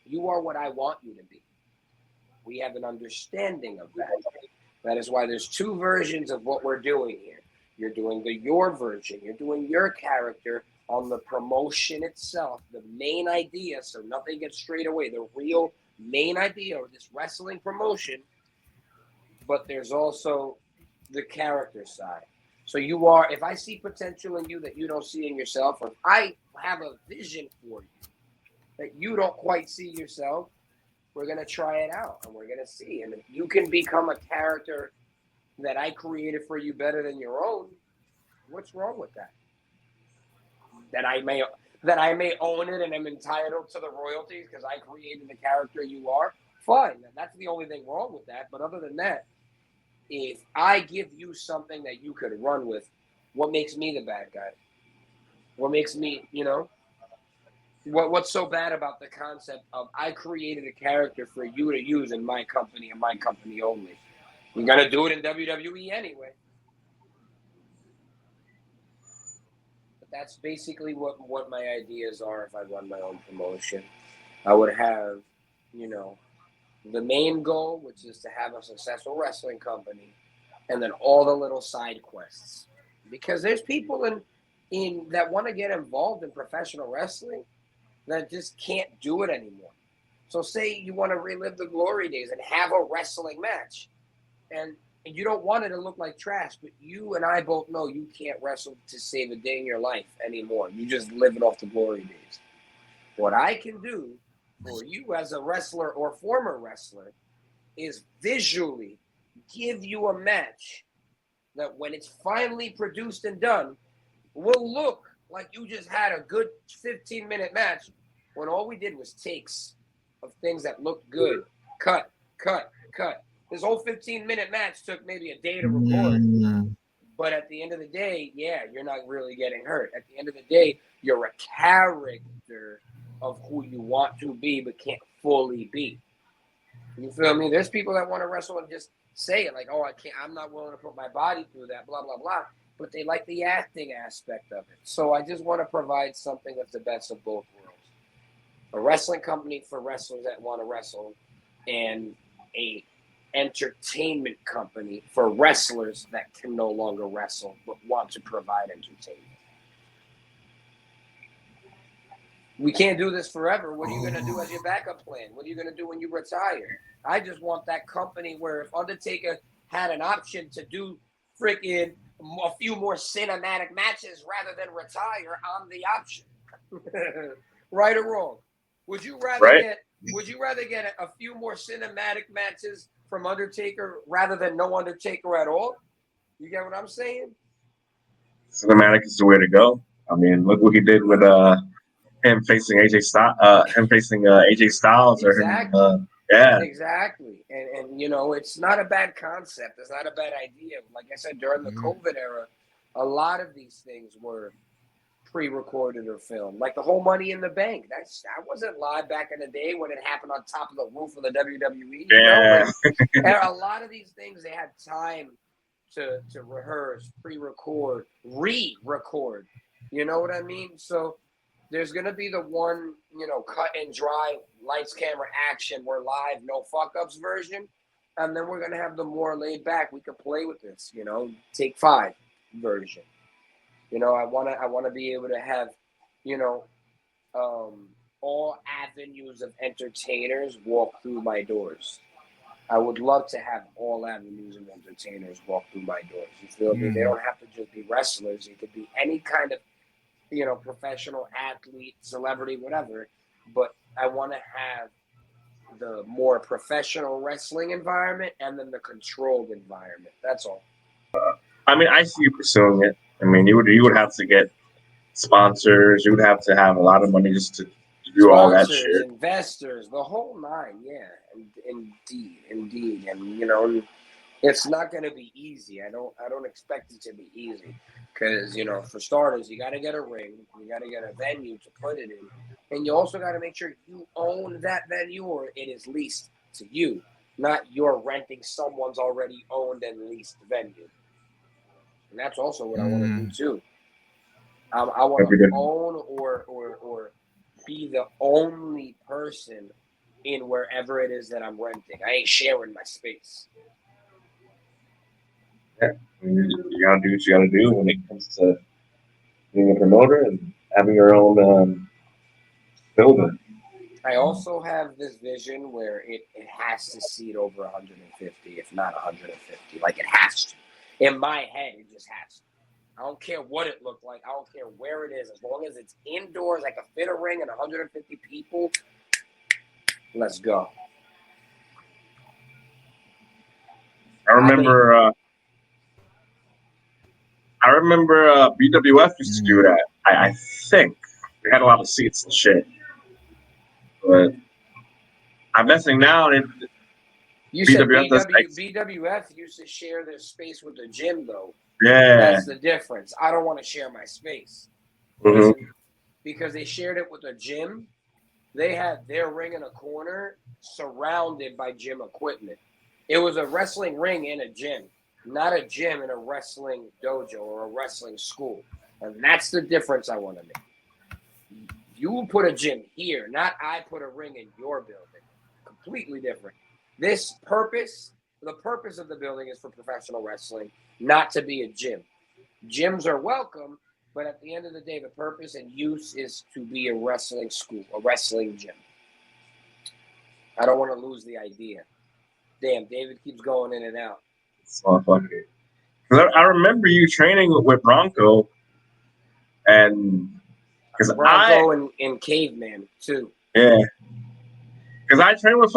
you are what I want you to be. We have an understanding of that. That is why there's two versions of what we're doing here. You're doing your version. You're doing your character on the promotion itself, the main idea, so nothing gets strayed away. The real main idea of this wrestling promotion, but there's also the character side. So if I see potential in you that you don't see in yourself, or if I have a vision for you that you don't quite see yourself, we're going to try it out and we're going to see. And if you can become a character that I created for you better than your own, what's wrong with that? That I may own it and am entitled to the royalties because I created the character you are, fine. That's the only thing wrong with that. But other than that, if I give you something that you could run with, what makes me the bad guy? What makes me, what's so bad about the concept of I created a character for you to use in my company and my company only? You're going to do it in WWE anyway. But that's basically what my ideas are if I run my own promotion. I would have, the main goal, which is to have a successful wrestling company, and then all the little side quests. Because there's people in that want to get involved in professional wrestling that just can't do it anymore. So say you want to relive the glory days and have a wrestling match. And you don't want it to look like trash, but you and I both know you can't wrestle to save a day in your life anymore. You just living off the glory days. What I can do for you as a wrestler or former wrestler is visually give you a match that when it's finally produced and done will look like you just had a good 15-minute match when all we did was takes of things that looked good. Cut. This whole 15-minute match took maybe a day to record. But at the end of the day, yeah, you're not really getting hurt. At the end of the day, you're a character of who you want to be but can't fully be. You feel me? There's people that want to wrestle and just say it like, oh, I'm not willing to put my body through that, blah, blah, blah. But they like the acting aspect of it. So I just want to provide something that's the best of both worlds. A wrestling company for wrestlers that want to wrestle and a entertainment company for wrestlers that can no longer wrestle but want to provide entertainment. We can't do this forever. What are you going to do as your backup plan? What are you going to do when you retire? I just want that company where if Undertaker had an option to do freaking a few more cinematic matches rather than retire on the option. Right or wrong? Would you rather get a few more cinematic matches from Undertaker rather than no Undertaker at all? You get what I'm saying? Cinematic is the way to go. I mean, look what he did with him facing AJ Styles, Exactly. or him. Yeah, exactly. And it's not a bad concept. It's not a bad idea. Like I said, during the COVID era, a lot of these things were pre-recorded or filmed. Like the whole Money in the Bank. That wasn't live back in the day when it happened on top of the roof of the WWE. Yeah. A lot of these things they had time to rehearse, pre-record, re-record. You know what I mean? So there's going to be the one, cut and dry, lights, camera, action, we're live, no fuck-ups version. and then we're gonna have the more laid back. We can play with this, Take 5 version. I wanna be able to have, you know, all avenues of entertainers walk through my doors. I would love to have all avenues of entertainers walk through my doors. You feel me? They don't have to just be wrestlers. It could be any kind of, professional athlete, celebrity, whatever. But I want to have the more professional wrestling environment and then the controlled environment. That's all. I mean, I see you pursuing it. I mean, you would have to get sponsors. You would have to have a lot of money just to do all that Sponsors, shit. investors, the whole nine. Yeah, indeed, and it's not going to be easy. I don't expect it to be easy because for starters, you got to get a ring, you got to get a venue to put it in, and you also got to make sure you own that venue or it is leased to you, not you're renting someone's already owned and leased venue. And that's also what I want to do too. I want to own or be the only person in wherever it is that I'm renting. I ain't sharing my space. Yeah, you gotta do what you gotta do when it comes to being a promoter and having your own building. I also have this vision where it has to seat over 150, if not 150. Like it has to. In my head, it just has to. I don't care what it looked like. I don't care where it is. As long as it's indoors, I can fit a ring and 150 people. Let's go. I remember BWF used to do that. I think they had a lot of seats and shit. But I'm guessing now You said BWF BWF used to share their space with the gym, though. Yeah. That's the difference. I don't want to share my space. Mm-hmm. Because they shared it with a gym. They had their ring in a corner surrounded by gym equipment. It was a wrestling ring in a gym, not a gym in a wrestling dojo or a wrestling school. And that's the difference I want to make. You put a gym here, not I put a ring in your building. Completely different. The purpose of the building is for professional wrestling, not to be a gym. Gyms are welcome, but at the end of the day, the purpose and use is to be a wrestling school, a wrestling gym. I don't want to lose the idea. Damn, David keeps going in and out. So fucking. I remember you training with Bronco, and because Bronco and Caveman too. Yeah, because I train with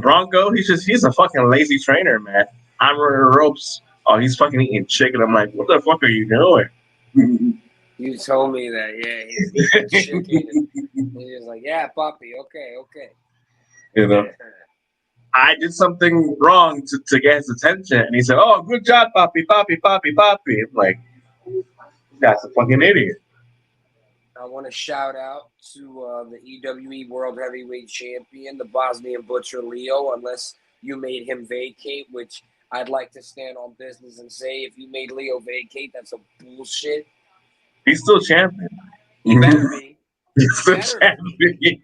Bronco. He's a fucking lazy trainer, man. I'm running the ropes. Oh, he's fucking eating chicken. I'm like, what the fuck are you doing? You told me that, yeah. He's eating chicken. And he's like, yeah, puppy, okay. I did something wrong to get his attention, and he said, "Oh, good job, Poppy. I'm like, that's a fucking idiot. I want to shout out to the EWE World Heavyweight Champion, the Bosnian Butcher Leo, unless you made him vacate, which I'd like to stand on business and say if you made Leo vacate, that's a bullshit. He's still champion. He better be. He's still champion. He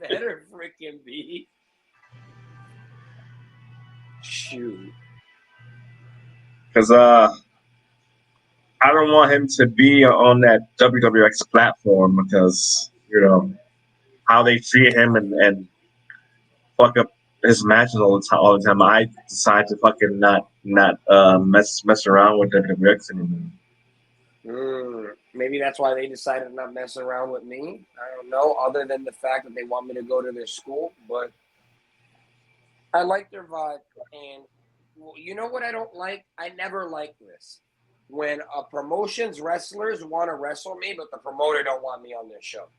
better freaking be. Shoot. Because I don't want him to be on that WWX platform because how they treat him and fuck up his matches all the time. I decide to fucking not mess around with WWX anymore. Maybe that's why they decided not messing around with me. I don't know, other than the fact that they want me to go to their school. But I like their vibe. And you know what I don't like? I never like this. When a promotion's wrestlers want to wrestle me, but the promoter don't want me on their show.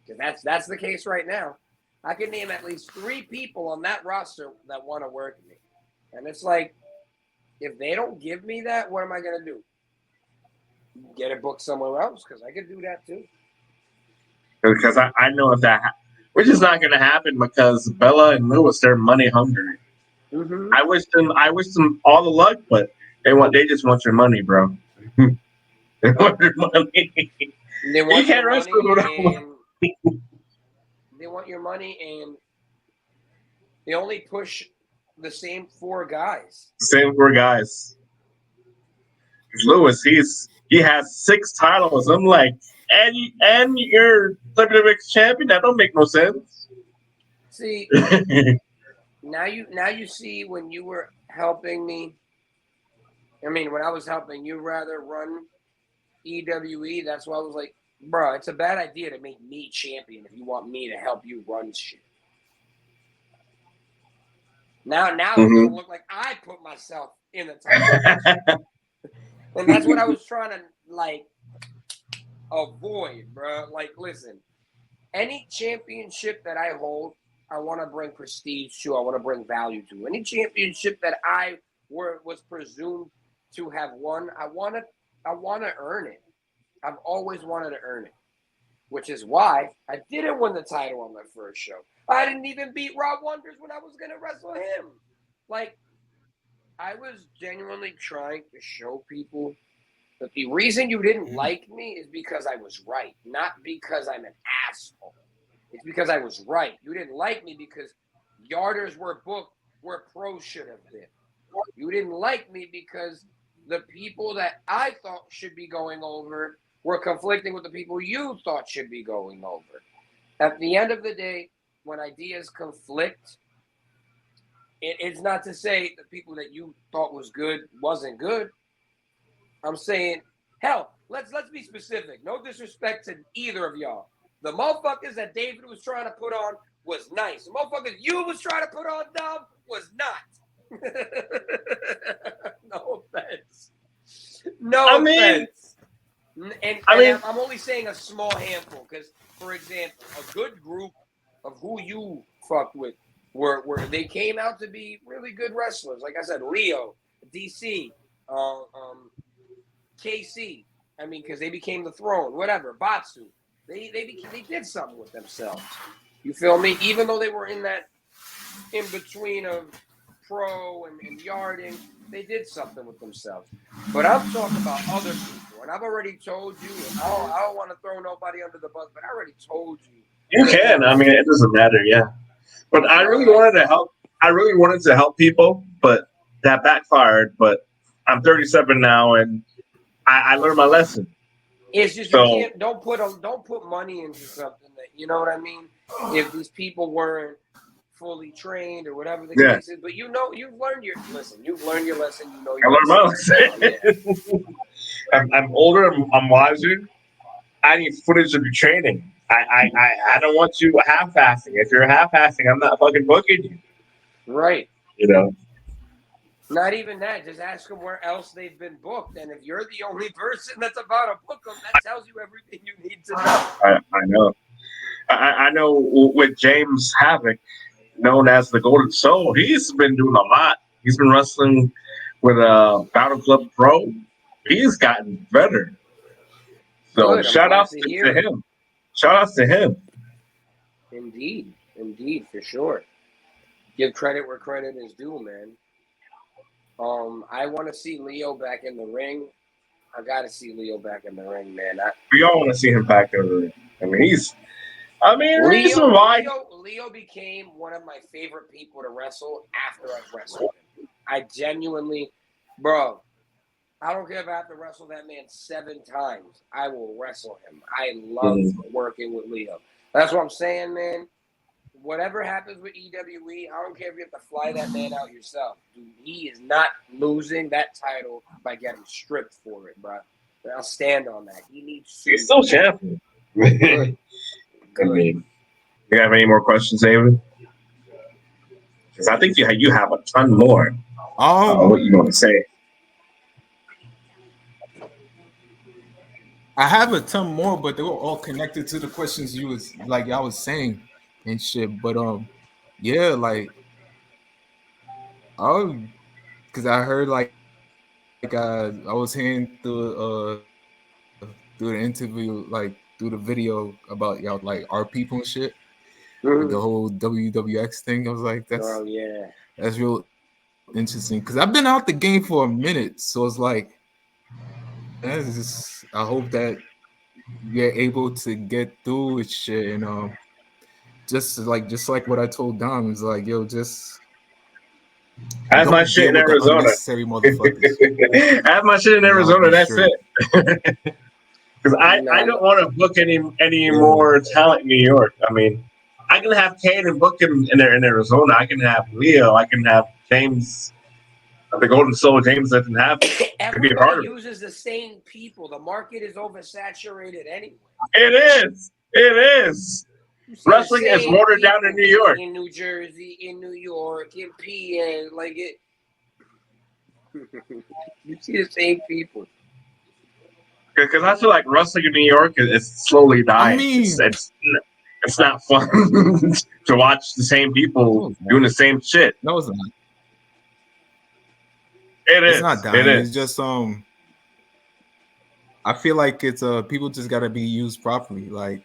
Because that's the case right now. I can name at least 3 people on that roster that want to work with me. And it's like, if they don't give me that, what am I going to do? Get it booked somewhere else? Because I could do that too. Because I know if that which is not going to happen because Bella and Lewis, they're money hungry. Mm-hmm. I wish them all the luck, but they just want your money, bro. They want your money. They want you can't your wrestle money and they want your money, and They only push the same 4 guys. Same for guys. Lewis, he has 6 titles. I'm like, and you're WWE champion. That don't make no sense. See, now you see when you were helping me. I mean, when I was helping you rather run EWE, that's why I was like, bro, it's a bad idea to make me champion if you want me to help you run shit. Now it's gonna look like I put myself in the title. And that's what I was trying to like avoid, bro. Like, listen, any championship that I hold, I want to bring prestige to. I want to bring value to. Any championship that I was presumed to have won, I want to earn it. I've always wanted to earn it, which is why I didn't win the title on my first show. I didn't even beat Rob Wonders when I was going to wrestle him. Like, I was genuinely trying to show people that the reason you didn't like me is because I was right, not because I'm an asshole. It's because I was right. You didn't like me because yarders were booked where pros should have been. You didn't like me because the people that I thought should be going over were conflicting with the people you thought should be going over. At the end of the day, when ideas conflict, it's not to say the people that you thought was good wasn't good. I'm saying, hell, let's be specific. No disrespect to either of y'all. The motherfuckers that David was trying to put on was nice. The motherfuckers you was trying to put on, Dom, was not. No offense. No offense. And I'm only saying a small handful because, for example, a good group of who you fucked with were they came out to be really good wrestlers. Like I said, Leo, DC, KC. I mean, because they became the Throne, whatever. Batsu. They did something with themselves. You feel me? Even though they were in that in between of pro and yarding, they did something with themselves. But I'm talking about other people, and I've already told you. I don't want to throw nobody under the bus, but I already told you. You can. I mean, it doesn't matter. Yeah. But I really wanted to help. I really wanted to help people, but that backfired. But I'm 37 now, and I learned my lesson. It's just you can't don't put money into something that you know what I mean. If these people weren't fully trained or whatever the case is, but you've learned your lesson. You know, I learned my lesson. I'm older. I'm wiser. I need footage of your training. I don't want you half-assing. If you're half-assing, I'm not fucking booking you. Right. You know. Not even that. Just ask them where else they've been booked, and if you're the only person that's about to book them, that tells you everything you need to know. I know. I know with James Havoc, known as the Golden Soul, he's been doing a lot. He's been wrestling with Battle Club Pro. He's gotten better. So shout out to him. Shout out to him. Indeed, for sure. Give credit where credit is due, man. I want to see Leo back in the ring. I got to see Leo back in the ring, man. We all want to see him back in the ring. I mean, Leo became one of my favorite people to wrestle after I've wrestled him. I genuinely, bro, I don't care if I have to wrestle that man 7 times. I will wrestle him. I love working with Leo. That's what I'm saying, man. Whatever happens with EWE, I don't care if you have to fly that man out yourself. Dude, he is not losing that title by getting stripped for it, bro. I'll stand on that. He needs to. He's still champion. Good. I mean, you have any more questions, David? Because I think you have a ton more. What you want to say? I have a ton more, but they were all connected to the questions you was like I was saying and shit. But yeah, like because I heard I was hearing through the interview, like through the video about y'all like our people and shit. With the whole WWX thing, I was like, that's real interesting because I've been out the game for a minute, so it's like I hope that you're able to get through with shit and just like what I told Dom is like, yo, just I have my don't shit deal in with the Arizona. unnecessary motherfuckers, I have my shit in and y'all Arizona. be That's straight. it. Because I Nah, don't want to book any Yeah. more talent in New York. I mean, I can have Cade and book him in Arizona. I can have Leo. I can have James. The Golden Soul. James doesn't have it. It'd be everybody harder. uses the same people. The market is oversaturated anyway. It is. It is. You see the Wrestling is same watered down in people New York. in New Jersey, in New York, in PA. Like it, you see the same people. Because I feel like wrestling in New York is slowly I dying. mean, It's not fun to watch the same people no, it's doing not. the same shit. No, it's not. It It's not is. It dying. It's is. just I feel like it's people just gotta be used properly. Like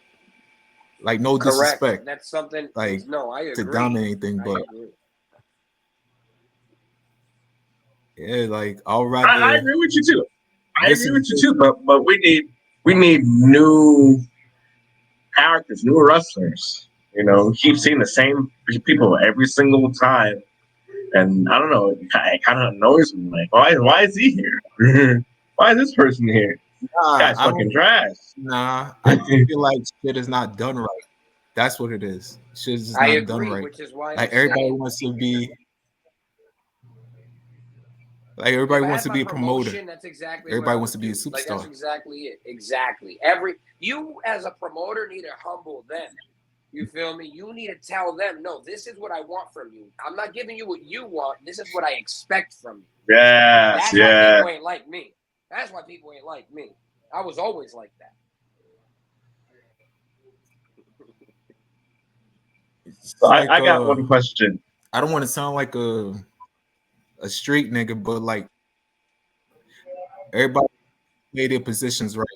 no Correct. disrespect, That's something. like No, I to agree. dominate anything, I but agree. yeah, like I'll I rather agree with you too. I this agree is with you too. But we need new characters, new wrestlers. You know, keep seeing the same people every single time, and I don't know. It kind of annoys me. Like, why is he here? Why is this person here? This nah, guy's I fucking don't trash. nah. I just feel like shit is not done right. That's what it is. Shit is just I not done agree, right. which is why I'm Like everybody saying wants to be like if everybody I wants had to my be a promoter. promotion, that's exactly what Everybody I wants would to be a do. Like that's superstar. exactly it. Exactly. You as a promoter need to humble them. You feel me? You need to tell them, no, this is what I want from you. I'm not giving you what you want. This is what I expect from you. Yes, That's why yeah. people ain't like me. That's why people ain't like me. I was always like that. It's So like I got one question. I don't want to sound like a street nigga, but like everybody play their positions right.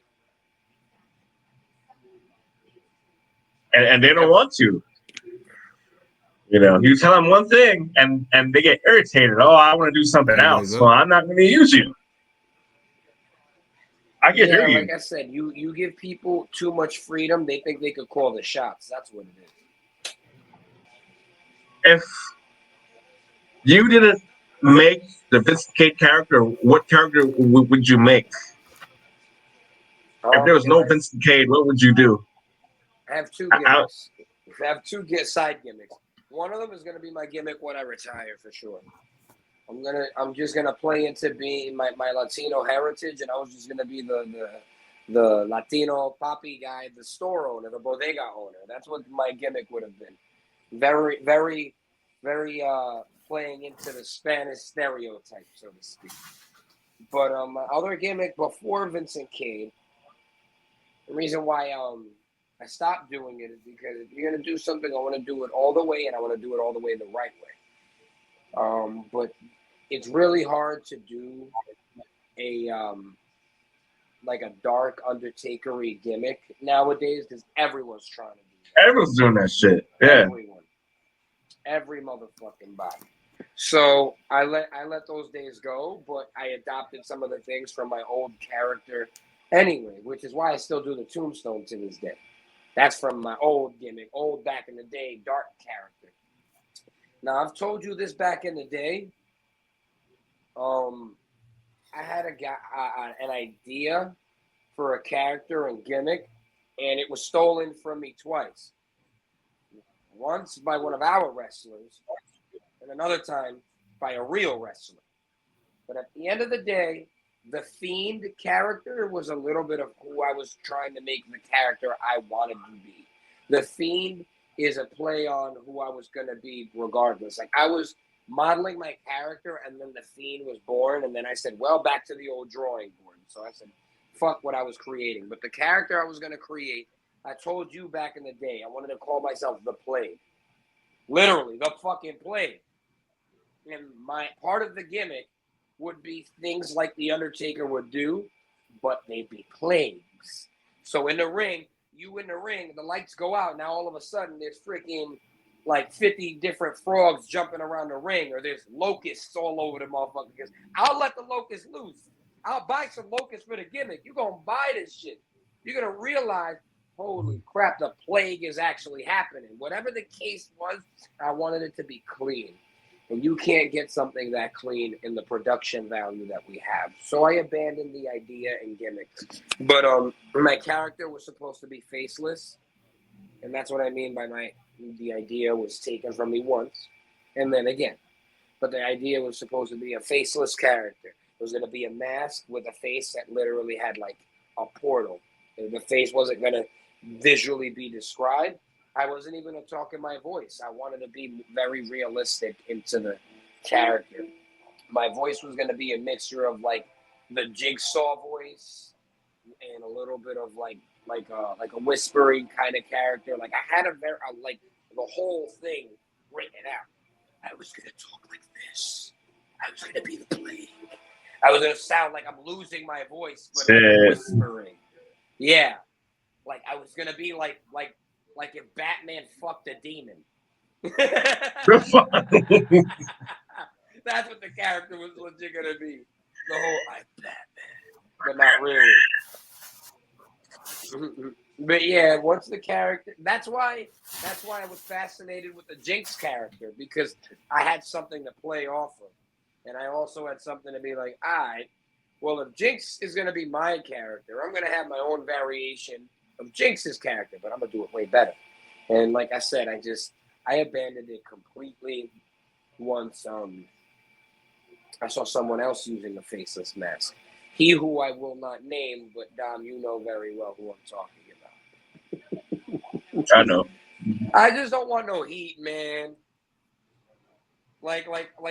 And they don't Yep. want to. You know, you tell them one thing and they get irritated. Oh, I want to do something Everybody's else. up. Well, I'm not going to use you. I can hear Yeah, like you. I said, you give people too much freedom, they think they could call the shots. That's what it is. If you didn't make the Vincent Cade character, what character would you make? If there was If no Vincent Cade, what would you do? I have two I, gimmicks. If I have two side gimmicks. One of them is gonna be my gimmick when I retire for sure. I'm just gonna play into being my Latino heritage, and I was just gonna be the Latino papi guy, the store owner, the bodega owner. That's what my gimmick would have been. Very, very, very playing into the Spanish stereotype, so to speak. But my other gimmick before Vincent Cade, the reason why I stopped doing it is because if you're gonna do something, I want to do it all the way, and I want to do it all the way the right way. But it's really hard to do a like a dark Undertaker-y gimmick nowadays because everyone's trying to do that. everyone's doing that shit. Yeah. Everyone, every motherfucking body. So I let those days go, but I adopted some of the things from my old character anyway, which is why I still do the tombstone to this day. That's from my old gimmick, old back in the day, dark character. Now I've told you this back in the day. I had an idea for a character and gimmick, and it was stolen from me twice. Once by one of our wrestlers, and another time by a real wrestler. But at the end of the day, the Fiend character was a little bit of who I was trying to make the character I wanted to be. The Fiend is a play on who I was going to be regardless. Like I was modeling my character, and then the Fiend was born, and then I said, well, back to the old drawing board. So I said, fuck what I was creating. But the character I was going to create, I told you back in the day, I wanted to call myself the Plague. Literally, the fucking Plague. And my part of the gimmick would be things like the Undertaker would do, but they'd be plagues. So in the ring, the lights go out. Now all of a sudden, there's freaking like 50 different frogs jumping around the ring, or there's locusts all over the motherfucker. I'll let the locusts loose. I'll buy some locusts for the gimmick. You're going to buy this shit. You're going to realize holy crap, the plague is actually happening. Whatever the case was, I wanted it to be clean. And you can't get something that clean in the production value that we have. So I abandoned the idea and gimmick. But my character was supposed to be faceless. And that's what I mean by the idea was taken from me once and then again. But the idea was supposed to be a faceless character. It was going to be a mask with a face that literally had like a portal. The face wasn't going to visually be described. I wasn't even going to talk in my voice. I wanted to be very realistic into the character. My voice was going to be a mixture of like the Jigsaw voice and a little bit of like a whispering kind of character. Like I had like the whole thing written out. I was going to talk like this. I was going to be the plague. I was going to sound like I'm losing my voice, but I'm whispering. Yeah. Like I was going to be like if Batman fucked a demon. That's what the character was legit going to be. The whole, I'm Batman. But not really. But yeah, once the character, that's why I was fascinated with the Jinx character, because I had something to play off of, and I also had something to be like, well, if Jinx is going to be my character, I'm going to have my own variation of Jinx's character, but I'm going to do it way better. And like I said, I abandoned it completely once I saw someone else using the faceless mask. He who I will not name, but Dom, you know very well who I'm talking about. I know. I just don't want no heat, man. Like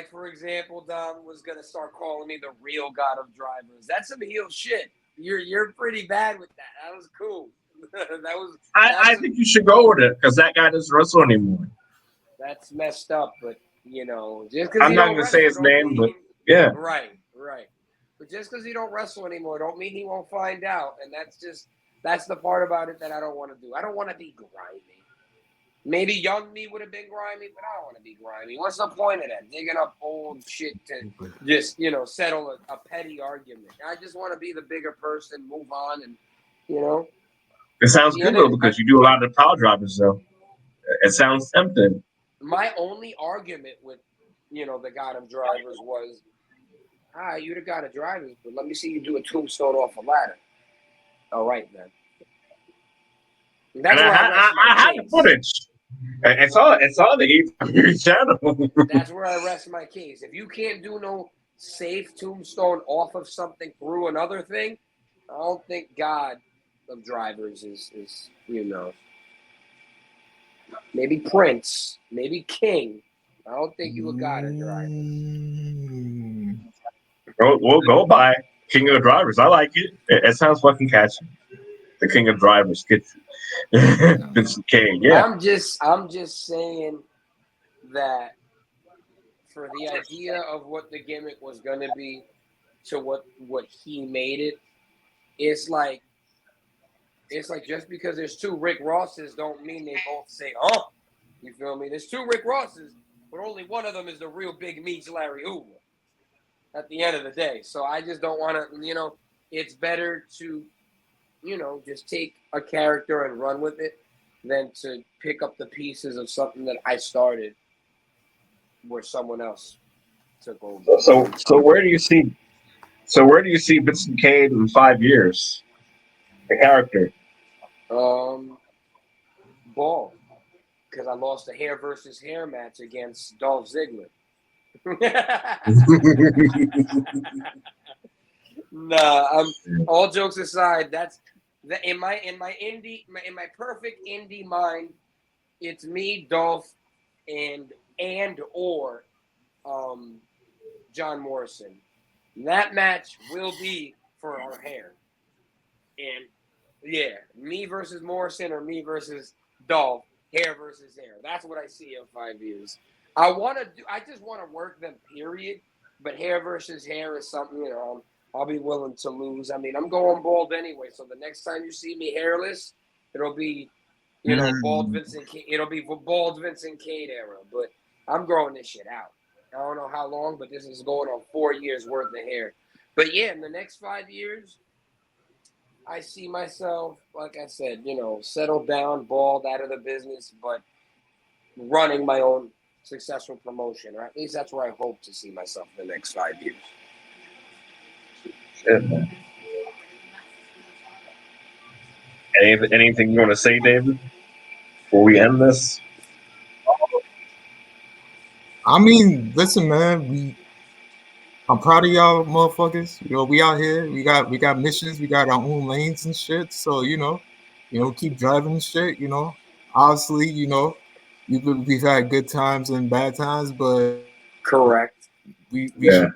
for example, Dom was gonna start calling me the real god of drivers. That's some heel shit. You're pretty bad with that. That was cool. I think you should go with it because that guy doesn't wrestle anymore. That's messed up, but just because I'm not going to say his name, but yeah. Right. But just because he don't wrestle anymore, don't mean he won't find out. And that's the part about it that I don't want to do. I don't want to be grimy. Maybe young me would have been grimy, but I don't want to be grimy. What's the point of that? Digging up old shit to just, settle a petty argument. I just want to be the bigger person, move on, and, It sounds good, though, because you do a lot of power drivers, though. It sounds tempting. My only argument with, the God of Drivers was, you're the God of Drivers, but let me see you do a tombstone off a ladder. All right, then. That's I had the footage. It's on the E3 channel. That's where I rest my case. If you can't do no safe tombstone off of something through another thing, I don't think God of Drivers is maybe Prince, maybe King. I don't think you a God of Drivers. We'll go by King of Drivers. I like it. It sounds fucking catchy. The King of Drivers. Vincent Cade. Yeah. I'm just saying that for the idea of what the gimmick was gonna be to what he made it, it's like just because there's two Rick Rosses don't mean they both say, oh, you feel me? There's two Rick Rosses, but only one of them is the real big meats Larry Hoover at the end of the day. So I just don't want to, it's better to, just take a character and run with it than to pick up the pieces of something that I started where someone else took over. So where do you see Vincent Cade in 5 years? The character. Ball. Because I lost a hair versus hair match against Dolph Ziggler. Nah, all jokes aside, that's in my perfect indie mind, it's me, Dolph, and or John Morrison. That match will be for our hair. And yeah, me versus Morrison or me versus Dolph, hair versus hair. That's what I see in 5 years. I just want to work them, period. But hair versus hair is something, I'll be willing to lose. I mean, I'm going bald anyway, so the next time you see me hairless, it'll be, bald Vincent Cade. It'll be for bald Vincent Cade era. But I'm growing this shit out. I don't know how long, but this is going on 4 years worth of hair. But yeah, in the next 5 years, I see myself, like I said, settled down, balled out of the business, but running my own successful promotion, or at least that's where I hope to see myself in the next 5 years. Shit, man. Anything you want to say, David, before we end this? I mean, listen, man, I'm proud of y'all motherfuckers. We out here. We got missions. We got our own lanes and shit. So keep driving and shit. Obviously, we've had good times and bad times, but Correct. we Yeah,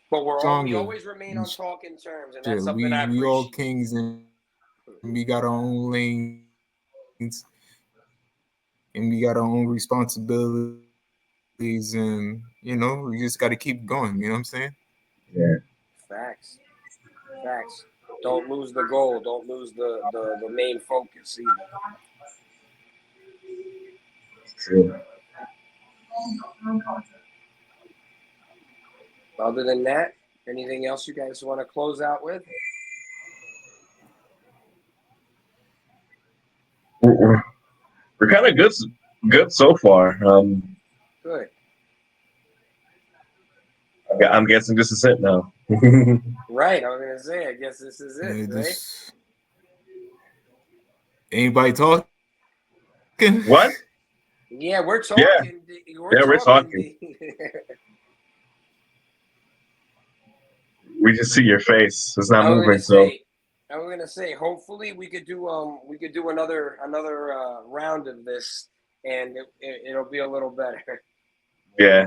But we stronger always remain and on talking terms, and shit. that's something I We all appreciate. kings and we got our own lanes and we got our own responsibilities, and we just got to keep going. You know what I'm saying? yeah, Facts. Facts. Don't lose the goal. Don't lose the main focus either. true. Other than that, anything else you guys want to close out with? We're, we're kind of good so far. Good. I'm guessing this is it now. Right. I was gonna say. I guess this is it, right? This anybody talking? What? Yeah, we're Yeah, talking. We're yeah, we're talking. talking. We just see your face. It's not I was moving, gonna so say. I was gonna say. Hopefully, we could do another round of this, and it'll be a little better. yeah.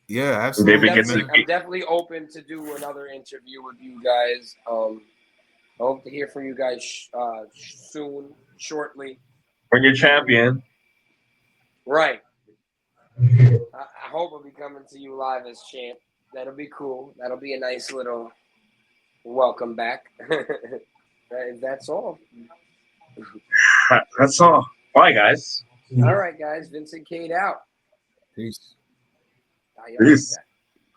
Yeah, Maybe absolutely, get to man. I'm definitely open to do another interview with you guys. I hope to hear from you guys soon, shortly. when you're champion. Right. I hope I'll be coming to you live as champ. That'll be cool. That'll be a nice little welcome back. That's all. That's all. Bye, guys. All right, guys. Vincent Cade out. Peace. How y'all like Peace. that?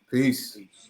Peace. Peace.